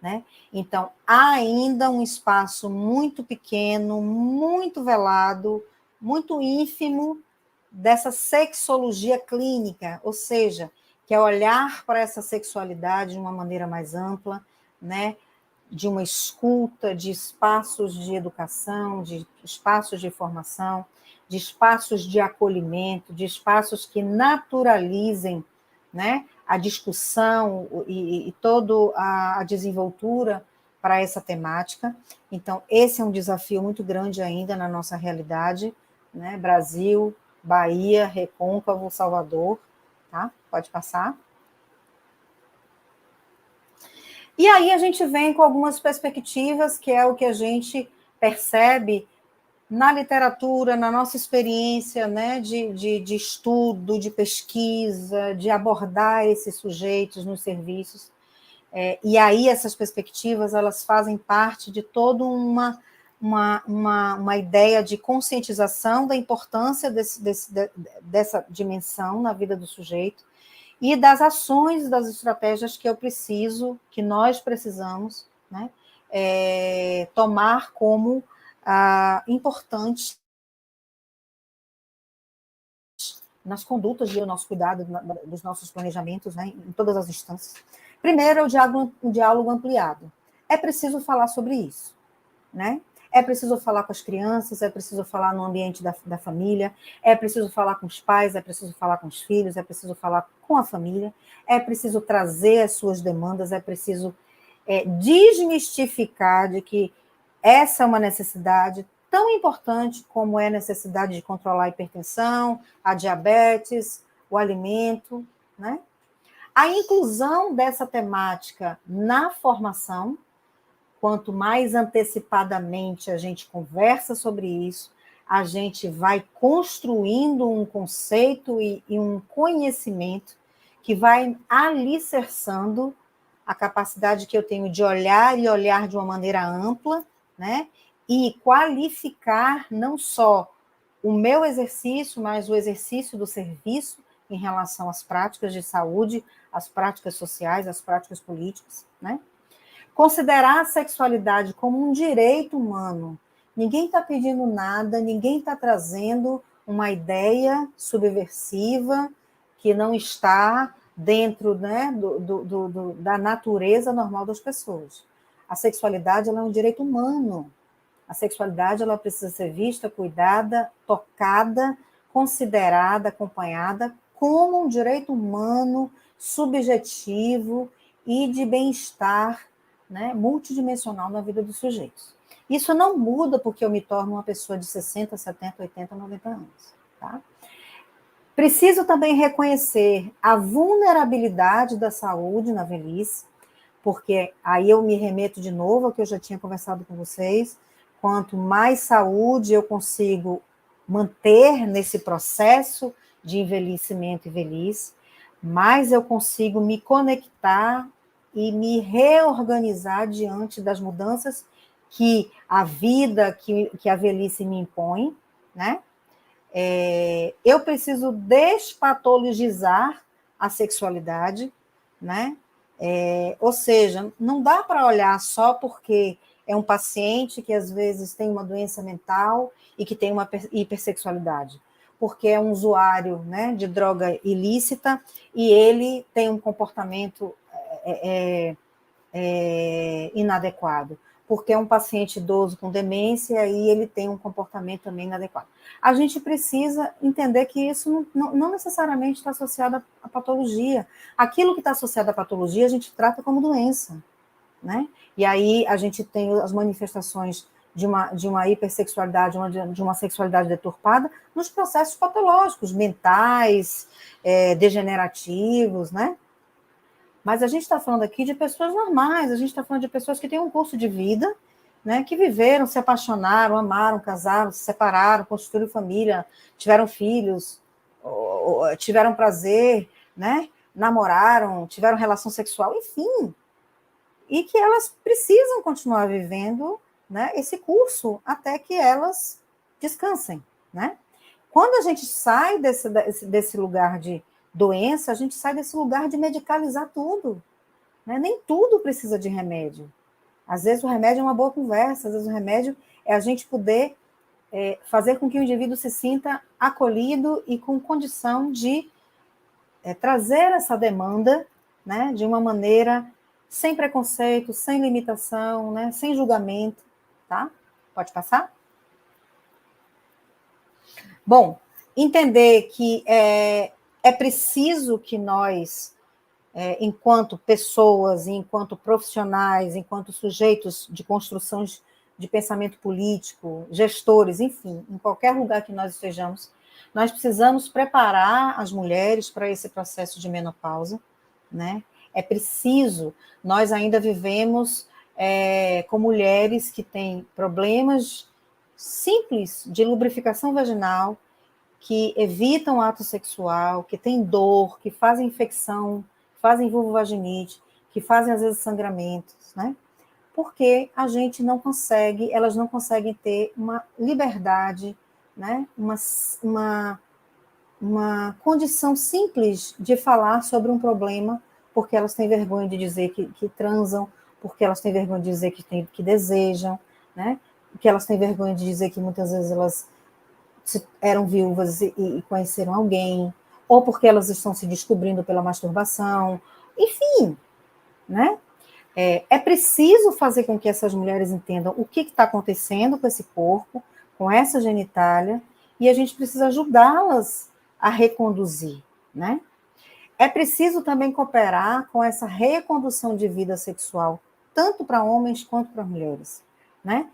né? Então, há ainda um espaço muito pequeno, muito velado, muito ínfimo dessa sexologia clínica, ou seja, que é olhar para essa sexualidade de uma maneira mais ampla, né? De uma escuta, de espaços de educação, de espaços de formação, de espaços de acolhimento, de espaços que naturalizem, né, a discussão e toda a desenvoltura para essa temática. Então, esse é um desafio muito grande ainda na nossa realidade, né? Brasil, Bahia, Recôncavo, Salvador, tá? Pode passar. E aí a gente vem com algumas perspectivas, que é o que a gente percebe na literatura, na nossa experiência, né, de estudo, de pesquisa, de abordar esses sujeitos nos serviços. E aí essas perspectivas, elas fazem parte de toda uma ideia de conscientização da importância dessa dimensão na vida do sujeito, e das ações, das estratégias que nós precisamos, né, tomar como importantes nas condutas e o nosso cuidado, dos nossos planejamentos, né, em todas as instâncias. Primeiro, o diálogo ampliado. É preciso falar sobre isso, né? É preciso falar com as crianças, é preciso falar no ambiente da família, é preciso falar com os pais, é preciso falar com os filhos, é preciso falar com a família, é preciso trazer as suas demandas, é preciso desmistificar de que essa é uma necessidade tão importante como é a necessidade de controlar a hipertensão, a diabetes, o alimento, né? A inclusão dessa temática na formação, quanto mais antecipadamente a gente conversa sobre isso, a gente vai construindo um conceito e um conhecimento que vai alicerçando a capacidade que eu tenho de olhar e olhar de uma maneira ampla, né? E qualificar não só o meu exercício, mas o exercício do serviço em relação às práticas de saúde, às práticas sociais, às práticas políticas, né? Considerar a sexualidade como um direito humano. Ninguém está pedindo nada, ninguém está trazendo uma ideia subversiva que não está dentro, né, da natureza normal das pessoas. A sexualidade, ela é um direito humano. A sexualidade, ela precisa ser vista, cuidada, tocada, considerada, acompanhada como um direito humano, subjetivo e de bem-estar, né, multidimensional na vida dos sujeitos. Isso não muda porque eu me torno uma pessoa de 60, 70, 80, 90 anos. Tá? Preciso também reconhecer a vulnerabilidade da saúde na velhice, porque aí eu me remeto de novo ao que eu já tinha conversado com vocês. Quanto mais saúde eu consigo manter nesse processo de envelhecimento e velhice, mais eu consigo me conectar e me reorganizar diante das mudanças que a vida, que a velhice me impõe, né? Eu preciso despatologizar a sexualidade, né? Ou seja, não dá para olhar só porque é um paciente que às vezes tem uma doença mental e que tem uma hipersexualidade, porque é um usuário, né, de droga ilícita e ele tem um comportamento inadequado, porque é um paciente idoso com demência e ele tem um comportamento também inadequado. A gente precisa entender que isso não necessariamente está associado à patologia. Aquilo que está associado à patologia, a gente trata como doença, né? E aí a gente tem as manifestações de uma hipersexualidade, de uma sexualidade deturpada nos processos patológicos, mentais, degenerativos, né? Mas a gente está falando aqui de pessoas normais, a gente está falando de pessoas que têm um curso de vida, né, que viveram, se apaixonaram, amaram, casaram, se separaram, construíram família, tiveram filhos, tiveram prazer, né, namoraram, tiveram relação sexual, enfim, e que elas precisam continuar vivendo, né, esse curso até que elas descansem, né? Quando a gente sai desse lugar de doença, a gente sai desse lugar de medicalizar tudo, né? Nem tudo precisa de remédio. Às vezes o remédio é uma boa conversa, às vezes o remédio é a gente poder fazer com que o indivíduo se sinta acolhido e com condição de trazer essa demanda, né, de uma maneira sem preconceito, sem limitação, né, sem julgamento, tá? Pode passar? Bom, entender que é preciso que nós, enquanto pessoas, enquanto profissionais, enquanto sujeitos de construção de pensamento político, gestores, enfim, em qualquer lugar que nós estejamos, nós precisamos preparar as mulheres para esse processo de menopausa, né? É preciso, nós ainda vivemos com mulheres que têm problemas simples de lubrificação vaginal, que evitam ato sexual, que têm dor, que fazem infecção, fazem vulvovaginite, que fazem, às vezes, sangramentos, né? Porque a gente não consegue, elas não conseguem ter uma liberdade, né? Uma condição simples de falar sobre um problema, porque elas têm vergonha de dizer que transam, porque elas têm vergonha de dizer que desejam, né? Porque elas têm vergonha de dizer que muitas vezes elas eram viúvas e conheceram alguém, ou porque elas estão se descobrindo pela masturbação, enfim, né? É preciso fazer com que essas mulheres entendam o que está acontecendo com esse corpo, com essa genitália, e a gente precisa ajudá-las a reconduzir, né? É preciso também cooperar com essa recondução de vida sexual, tanto para homens quanto para mulheres, né?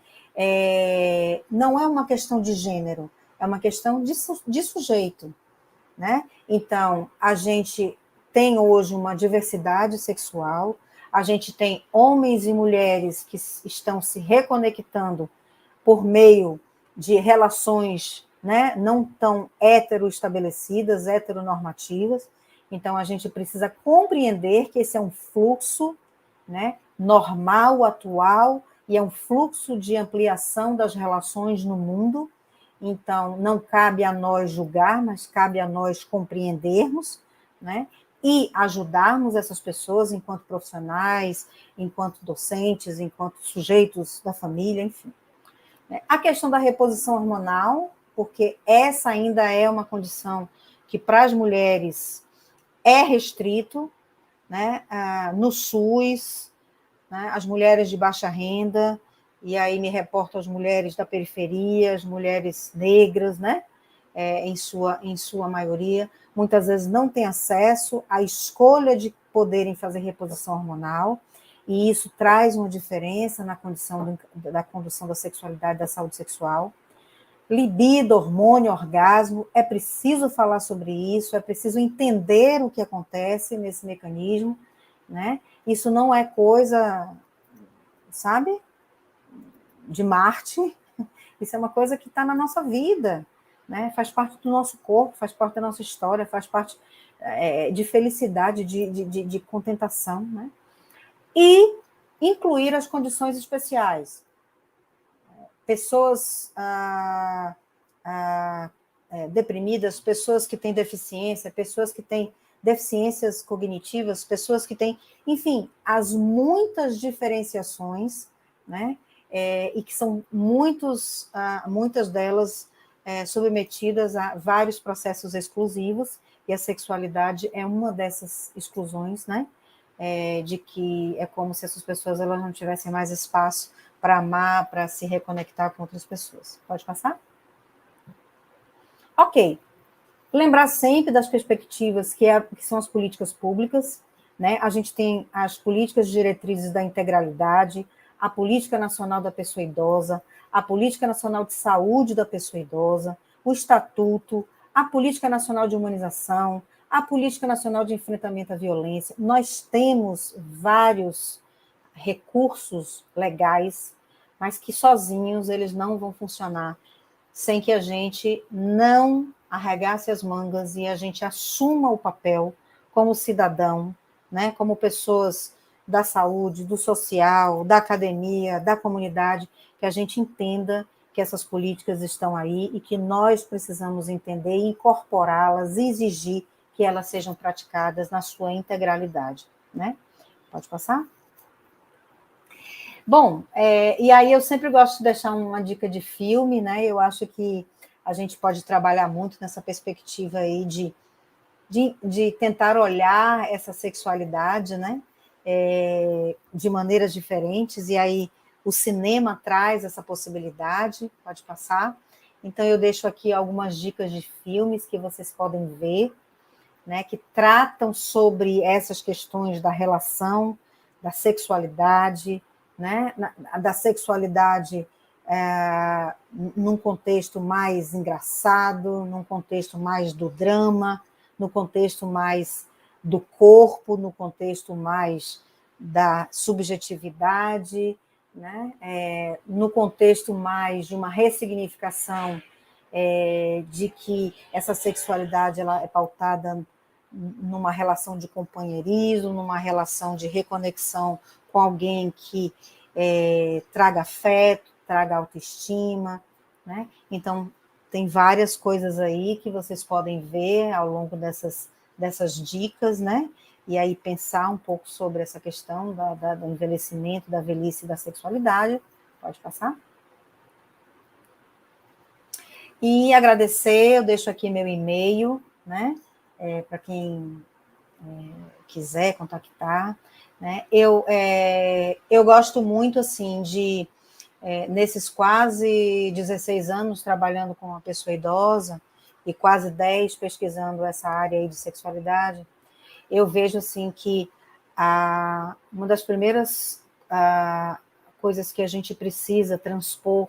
Não é uma questão de gênero, é uma questão de sujeito, né? Então, a gente tem hoje uma diversidade sexual, a gente tem homens e mulheres que estão se reconectando por meio de relações, né, não tão heteroestabelecidas, heteronormativas. Então, a gente precisa compreender que esse é um fluxo, né, normal, atual, e é um fluxo de ampliação das relações no mundo. Então, não cabe a nós julgar, mas cabe a nós compreendermos, né, e ajudarmos essas pessoas enquanto profissionais, enquanto docentes, enquanto sujeitos da família, enfim. A questão da reposição hormonal, porque essa ainda é uma condição que para as mulheres é restrito, né, no SUS, né, as mulheres de baixa renda, e aí me reporto às mulheres da periferia, as mulheres negras, né, em sua maioria, muitas vezes não têm acesso à escolha de poderem fazer reposição hormonal, e isso traz uma diferença na condição da condução da sexualidade, da saúde sexual. Libido, hormônio, orgasmo, é preciso falar sobre isso, é preciso entender o que acontece nesse mecanismo, né? Isso não é coisa, sabe, de Marte, isso é uma coisa que está na nossa vida, né? Faz parte do nosso corpo, faz parte da nossa história, faz parte de felicidade, de contentação, né? E incluir as condições especiais. Pessoas deprimidas, pessoas que têm deficiência, pessoas que têm deficiências cognitivas, pessoas que têm, enfim, as muitas diferenciações, né? E que são muitas delas submetidas a vários processos exclusivos, e a sexualidade é uma dessas exclusões, né? De que é como se essas pessoas elas não tivessem mais espaço para amar, para se reconectar com outras pessoas. Pode passar? Ok. Lembrar sempre das perspectivas que são as políticas públicas, né? A gente tem as políticas diretrizes da integralidade, a Política Nacional da Pessoa Idosa, a Política Nacional de Saúde da Pessoa Idosa, o Estatuto, a Política Nacional de Humanização, a Política Nacional de Enfrentamento à Violência. Nós temos vários recursos legais, mas que sozinhos eles não vão funcionar sem que a gente não arregace as mangas e a gente assuma o papel como cidadão, né, como pessoas da saúde, do social, da academia, da comunidade, que a gente entenda que essas políticas estão aí e que nós precisamos entender e incorporá-las e exigir que elas sejam praticadas na sua integralidade, né? Pode passar? Bom, e aí eu sempre gosto de deixar uma dica de filme, né? Eu acho que a gente pode trabalhar muito nessa perspectiva aí de tentar olhar essa sexualidade, né? De maneiras diferentes, e aí o cinema traz essa possibilidade, pode passar. Então eu deixo aqui algumas dicas de filmes que vocês podem ver, né? Que tratam sobre essas questões da relação, da sexualidade, né? Da sexualidade num contexto mais engraçado, num contexto mais do drama, no contexto mais do corpo, no contexto mais da subjetividade, né? No contexto mais de uma ressignificação de que essa sexualidade ela é pautada numa relação de companheirismo, numa relação de reconexão com alguém que traga afeto, traga autoestima, né? Então, tem várias coisas aí que vocês podem ver ao longo dessas dicas, né? E aí pensar um pouco sobre essa questão do envelhecimento, da velhice e da sexualidade. Pode passar? E agradecer, eu deixo aqui meu e-mail, né? Para quem quiser contactar, né? Eu gosto muito, assim, de, nesses quase 16 anos trabalhando com uma pessoa idosa e quase 10 pesquisando essa área aí de sexualidade, eu vejo, assim, que uma das primeiras coisas que a gente precisa transpor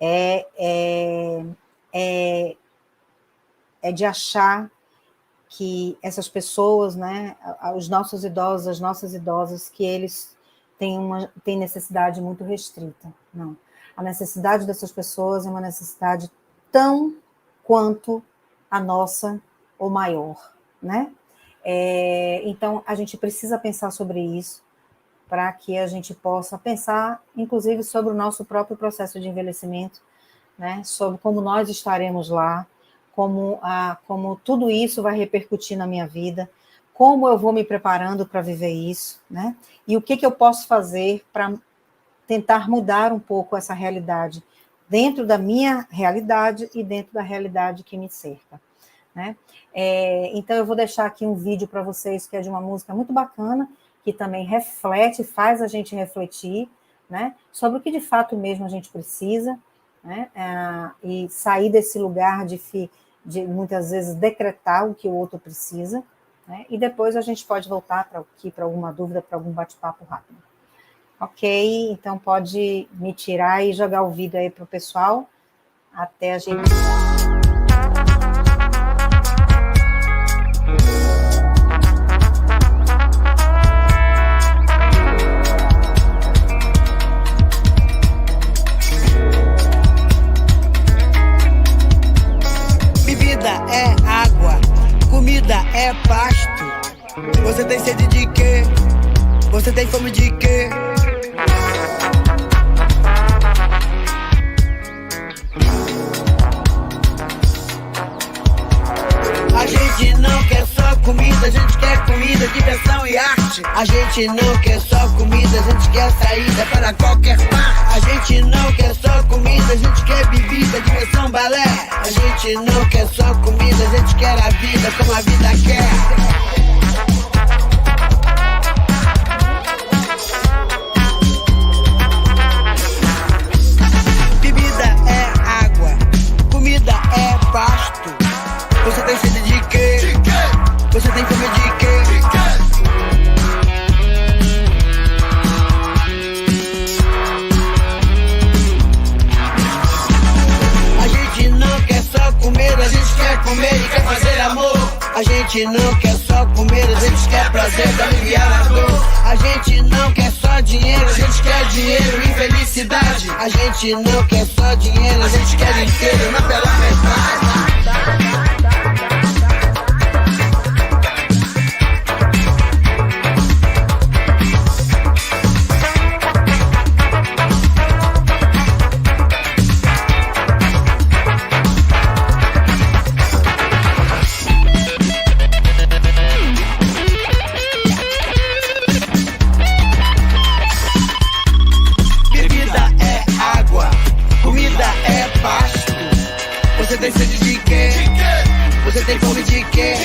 é de achar que essas pessoas, né, os nossos idosos, as nossas idosas, que eles têm necessidade muito restrita. Não. A necessidade dessas pessoas é uma necessidade tão quanto a nossa ou maior, né? Então, a gente precisa pensar sobre isso para que a gente possa pensar, inclusive, sobre o nosso próprio processo de envelhecimento, né? Sobre como nós estaremos lá, como tudo isso vai repercutir na minha vida, como eu vou me preparando para viver isso, né? E o que eu posso fazer para tentar mudar um pouco essa realidade, dentro da minha realidade e dentro da realidade que me cerca, né? Então, eu vou deixar aqui um vídeo para vocês, que é de uma música muito bacana, que também reflete, faz a gente refletir, né? Sobre o que de fato mesmo a gente precisa, né? E sair desse lugar de muitas vezes decretar o que o outro precisa, né? E depois a gente pode voltar para alguma dúvida, para algum bate-papo rápido. Ok, então pode me tirar e jogar o vídeo aí para o pessoal, até a gente... É água, comida é pasto. Você tem sede de quê? Você tem fome de quê? A gente não quer só comida. comida, a gente quer comida, diversão e arte. A gente não quer só comida, a gente quer saída para qualquer parte. A gente não quer só comida, a gente quer bebida, diversão, balé. A gente não quer só comida, a gente quer a vida como a vida quer. Você tem sede de quê? Você tem fome de quê? A gente não quer só comer, a gente quer comer e quer fazer amor. A gente não quer só comer, a gente quer prazer pra aliviar a dor. A gente não quer só dinheiro, a gente quer dinheiro e felicidade. A gente não quer só dinheiro, a gente quer inteiro, não pela metade. Você tem sede de quê? Você tem fome de quê?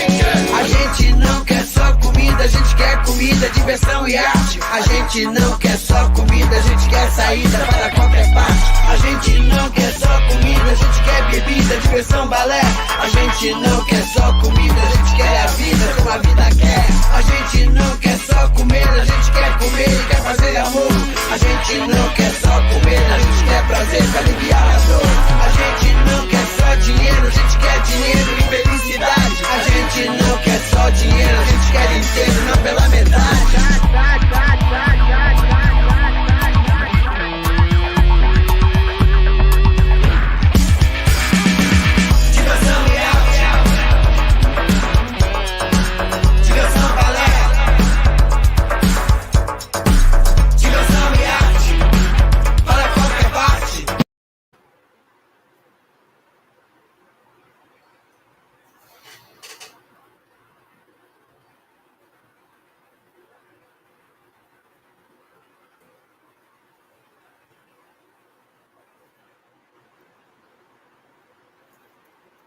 A gente não quer só comida, a gente quer comida, diversão e arte. A gente não quer só comida, a gente quer saída para qualquer parte. A gente não quer só comida, a gente quer bebida, diversão, balé. A gente não quer só comida, a gente quer a vida como a vida quer. A gente não quer só comer, a gente quer comer e quer fazer amor. A gente não quer só comer, a gente quer prazer para aliviar a dor. A gente não quer só dinheiro, a gente quer dinheiro e felicidade. A gente não quer só dinheiro, a gente quer inteiro, não pela metade. Diversão e arte. Diversão, balé. Diversão e arte. Para qualquer parte.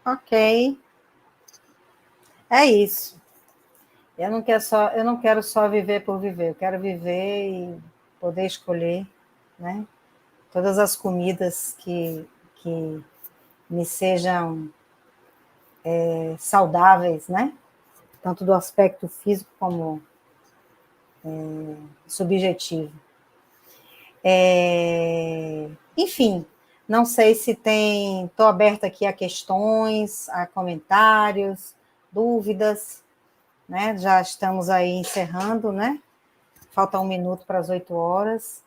Ok. É isso. Eu não quero só viver por viver, eu quero viver e poder escolher, né? Todas as comidas que me sejam saudáveis, né? Tanto do aspecto físico como subjetivo. Enfim, não sei se tem... Estou aberta aqui a questões, a comentários, dúvidas, né? Já estamos aí encerrando, né? Falta 1 minuto para as 8 horas.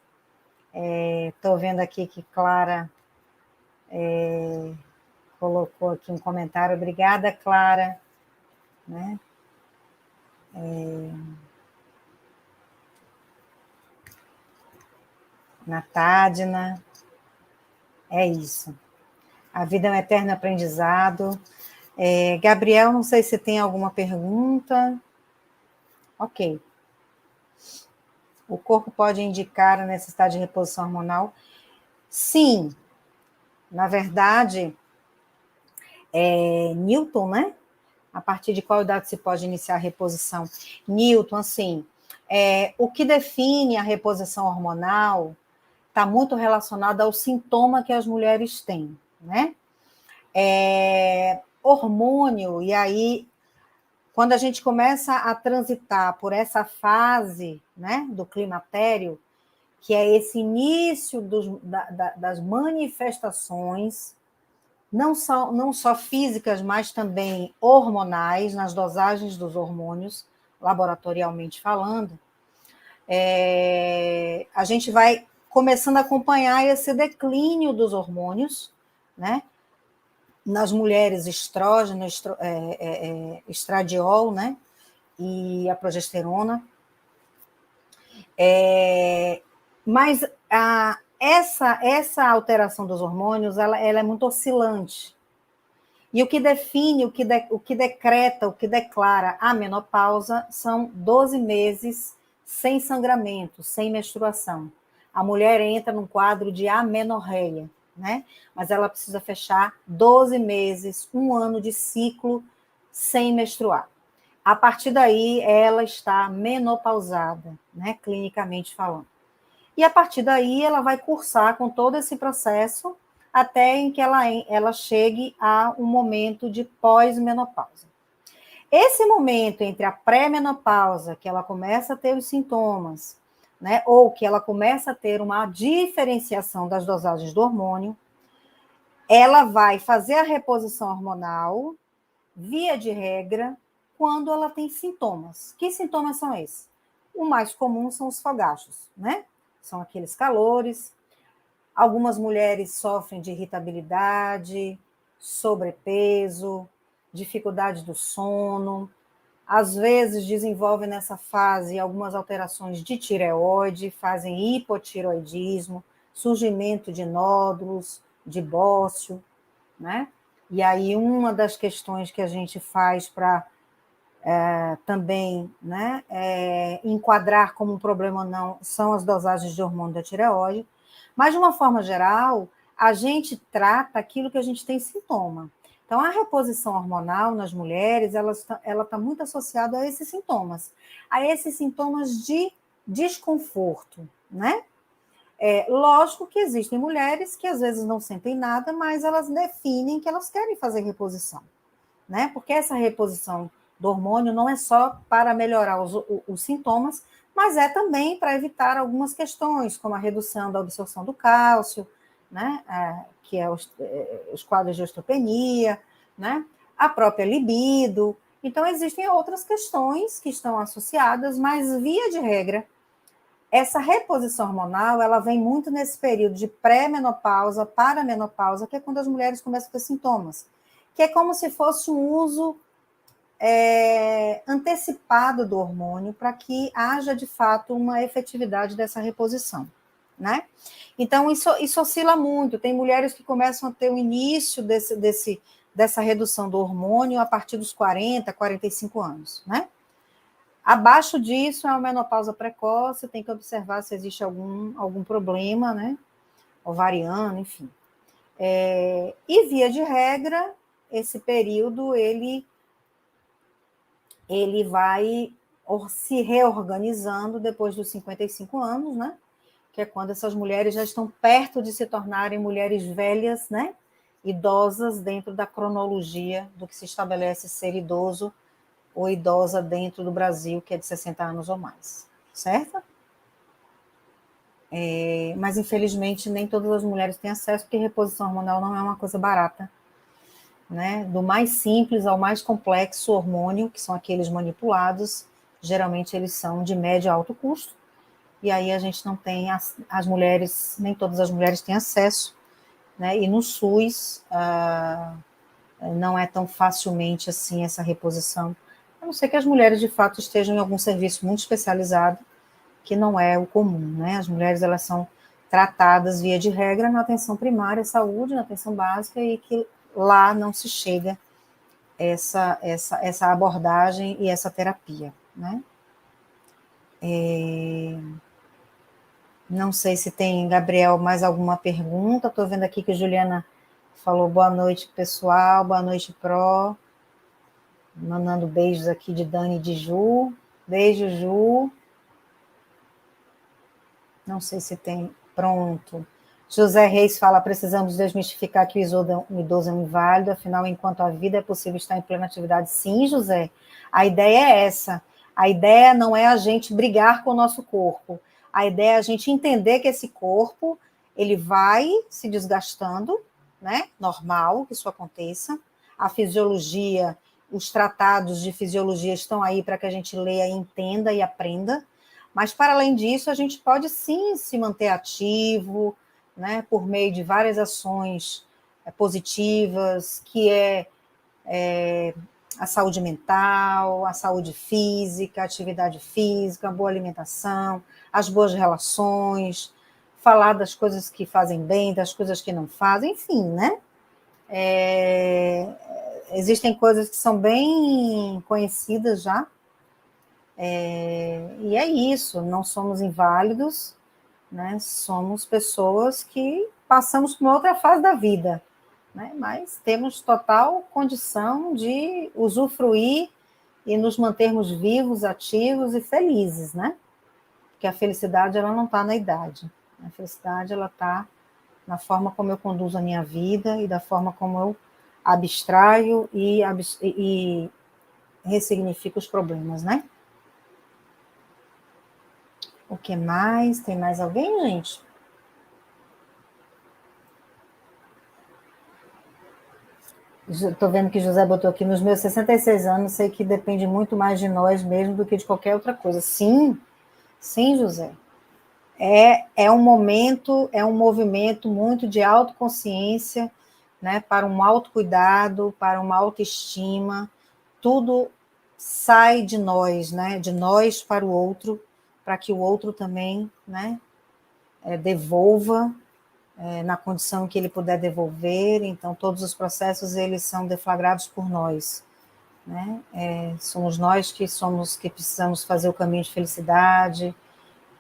Estou vendo aqui que Clara colocou aqui um comentário. Obrigada, Clara. Né? Natádina. É isso. A vida é um eterno aprendizado. Gabriel, não sei se tem alguma pergunta. Ok. O corpo pode indicar a necessidade de reposição hormonal? Sim. Na verdade, Newton, né? A partir de qual idade se pode iniciar a reposição? Newton, assim, o que define a reposição hormonal está muito relacionado ao sintoma que as mulheres têm, né? Hormônio, e aí, quando a gente começa a transitar por essa fase, né, do climatério, que é esse início das manifestações, não só físicas, mas também hormonais, nas dosagens dos hormônios, laboratorialmente falando, a gente vai começando a acompanhar esse declínio dos hormônios, né? Nas mulheres, estrógeno, estradiol, né? E a progesterona. Mas essa alteração dos hormônios, ela é muito oscilante. E o que define, o que decreta, o que declara a menopausa são 12 meses sem sangramento, sem menstruação. A mulher entra num quadro de amenorreia, né? Mas ela precisa fechar 12 meses, um ano de ciclo sem menstruar. A partir daí, ela está menopausada, né? Clinicamente falando. E a partir daí, ela vai cursar com todo esse processo até em que ela chegue a um momento de pós-menopausa. Esse momento entre a pré-menopausa, que ela começa a ter os sintomas, né, ou que ela começa a ter uma diferenciação das dosagens do hormônio, ela vai fazer a reposição hormonal, via de regra, quando ela tem sintomas. Que sintomas são esses? O mais comum são os fogachos, né? São aqueles calores. Algumas mulheres sofrem de irritabilidade, sobrepeso, dificuldade do sono. Às vezes desenvolvem nessa fase algumas alterações de tireoide, fazem hipotireoidismo, surgimento de nódulos, de bócio, né? E aí uma das questões que a gente faz para também, né, enquadrar como um problema ou não são as dosagens de hormônio da tireoide. Mas, de uma forma geral, a gente trata aquilo que a gente tem sintoma. Então, a reposição hormonal nas mulheres, ela está muito associada a esses sintomas de desconforto, né? Lógico que existem mulheres que às vezes não sentem nada, mas elas definem que elas querem fazer reposição, né? Porque essa reposição do hormônio não é só para melhorar os sintomas, mas é também para evitar algumas questões, como a redução da absorção do cálcio, né? Que é os quadros de osteopenia, né? A própria libido. Então, existem outras questões que estão associadas, mas, via de regra, essa reposição hormonal, ela vem muito nesse período de pré-menopausa, para-menopausa, que é quando as mulheres começam a ter sintomas, que é como se fosse um uso antecipado do hormônio para que haja, de fato, uma efetividade dessa reposição, né? Então, isso oscila muito. Tem mulheres que começam a ter o início dessa redução do hormônio a partir dos 40, 45 anos, né? Abaixo disso é uma menopausa precoce, tem que observar se existe algum problema, né? Ovariano, enfim. E, via de regra, esse período, ele vai se reorganizando depois dos 55 anos, né? Que é quando essas mulheres já estão perto de se tornarem mulheres velhas, né? Idosas dentro da cronologia do que se estabelece ser idoso ou idosa dentro do Brasil, que é de 60 anos ou mais, certo? Mas, infelizmente, nem todas as mulheres têm acesso, porque reposição hormonal não é uma coisa barata, né? Do mais simples ao mais complexo hormônio, que são aqueles manipulados, geralmente eles são de médio a alto custo, e aí a gente não tem, as mulheres, nem todas as mulheres têm acesso, né? E no SUS não é tão facilmente assim essa reposição, a não ser que as mulheres de fato estejam em algum serviço muito especializado, que não é o comum, né? As mulheres, elas são tratadas via de regra na atenção primária, saúde, na atenção básica, e que lá não se chega essa abordagem e essa terapia, né? Não sei se tem, Gabriel, mais alguma pergunta. Estou vendo aqui que a Juliana falou boa noite, pessoal, boa noite, Pro. Mandando beijos aqui de Dani e de Ju. Beijo, Ju. Não sei se tem. Pronto. José Reis fala, precisamos desmistificar que o idoso é um inválido, afinal, enquanto a vida é possível estar em plena atividade. Sim, José, a ideia é essa. A ideia não é a gente brigar com o nosso corpo. A ideia é a gente entender que esse corpo, ele vai se desgastando, né? Normal que isso aconteça. A fisiologia, os tratados de fisiologia estão aí para que a gente leia, entenda e aprenda. Mas, para além disso, a gente pode, sim, se manter ativo, né, por meio de várias ações positivas, que é a saúde mental, a saúde física, a atividade física, a boa alimentação, as boas relações, falar das coisas que fazem bem, das coisas que não fazem, enfim, né? existem coisas que são bem conhecidas já, e é isso, não somos inválidos, né? Somos pessoas que passamos por uma outra fase da vida, né? Mas temos total condição de usufruir e nos mantermos vivos, ativos e felizes, né? Porque a felicidade, ela não está na idade. A felicidade, ela está na forma como eu conduzo a minha vida e da forma como eu abstraio e ressignifico os problemas, né? O que mais? Tem mais alguém, gente? Estou vendo que José botou aqui, nos meus 66 anos, sei que depende muito mais de nós mesmo do que de qualquer outra coisa. Sim, sim, José. É um momento, é um movimento muito de autoconsciência, né, para um autocuidado, para uma autoestima. Tudo sai de nós, né, de nós para o outro, para que o outro também, né, devolva na condição que ele puder devolver. Então, todos os processos, eles são deflagrados por nós, né? Somos nós que precisamos fazer o caminho de felicidade,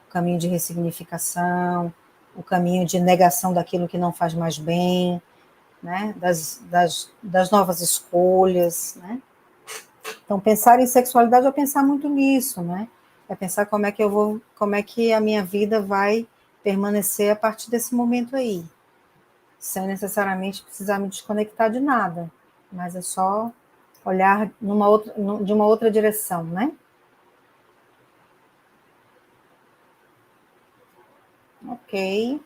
o caminho de ressignificação, o caminho de negação daquilo que não faz mais bem, né? Das novas escolhas, né? Então, pensar em sexualidade é pensar muito nisso, né? É pensar como é que a minha vida vai permanecer a partir desse momento aí, sem necessariamente precisar me desconectar de nada, mas é só olhar de uma outra direção, né? Ok.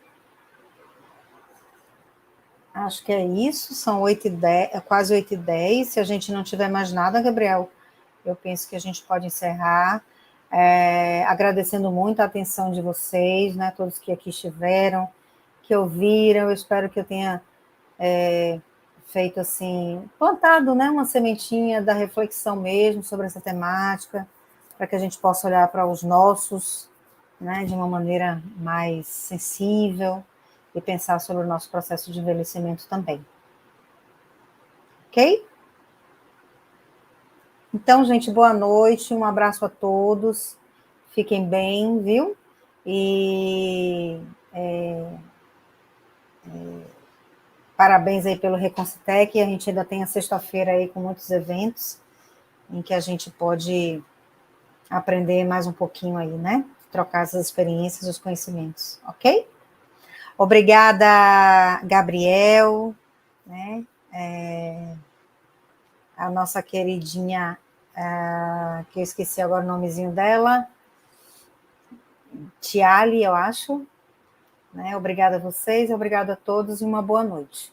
Acho que é isso, são 8h10, quase 8h10. Se a gente não tiver mais nada, Gabriel, eu penso que a gente pode encerrar. Agradecendo muito a atenção de vocês, né? Todos que aqui estiveram, que ouviram. Eu espero que eu tenha feito assim, plantado, né, uma sementinha da reflexão mesmo sobre essa temática, para que a gente possa olhar para os nossos, né, de uma maneira mais sensível e pensar sobre o nosso processo de envelhecimento também. Ok? Então, gente, boa noite, um abraço a todos, fiquem bem, viu? E parabéns aí pelo Reconcitec, a gente ainda tem a sexta-feira aí com muitos eventos, em que a gente pode aprender mais um pouquinho aí, né? Trocar essas experiências, os conhecimentos, ok? Obrigada, Gabriel, né? A nossa queridinha, que eu esqueci agora o nomezinho dela, Tiali, eu acho, né? Obrigada a vocês, obrigada a todos e uma boa noite.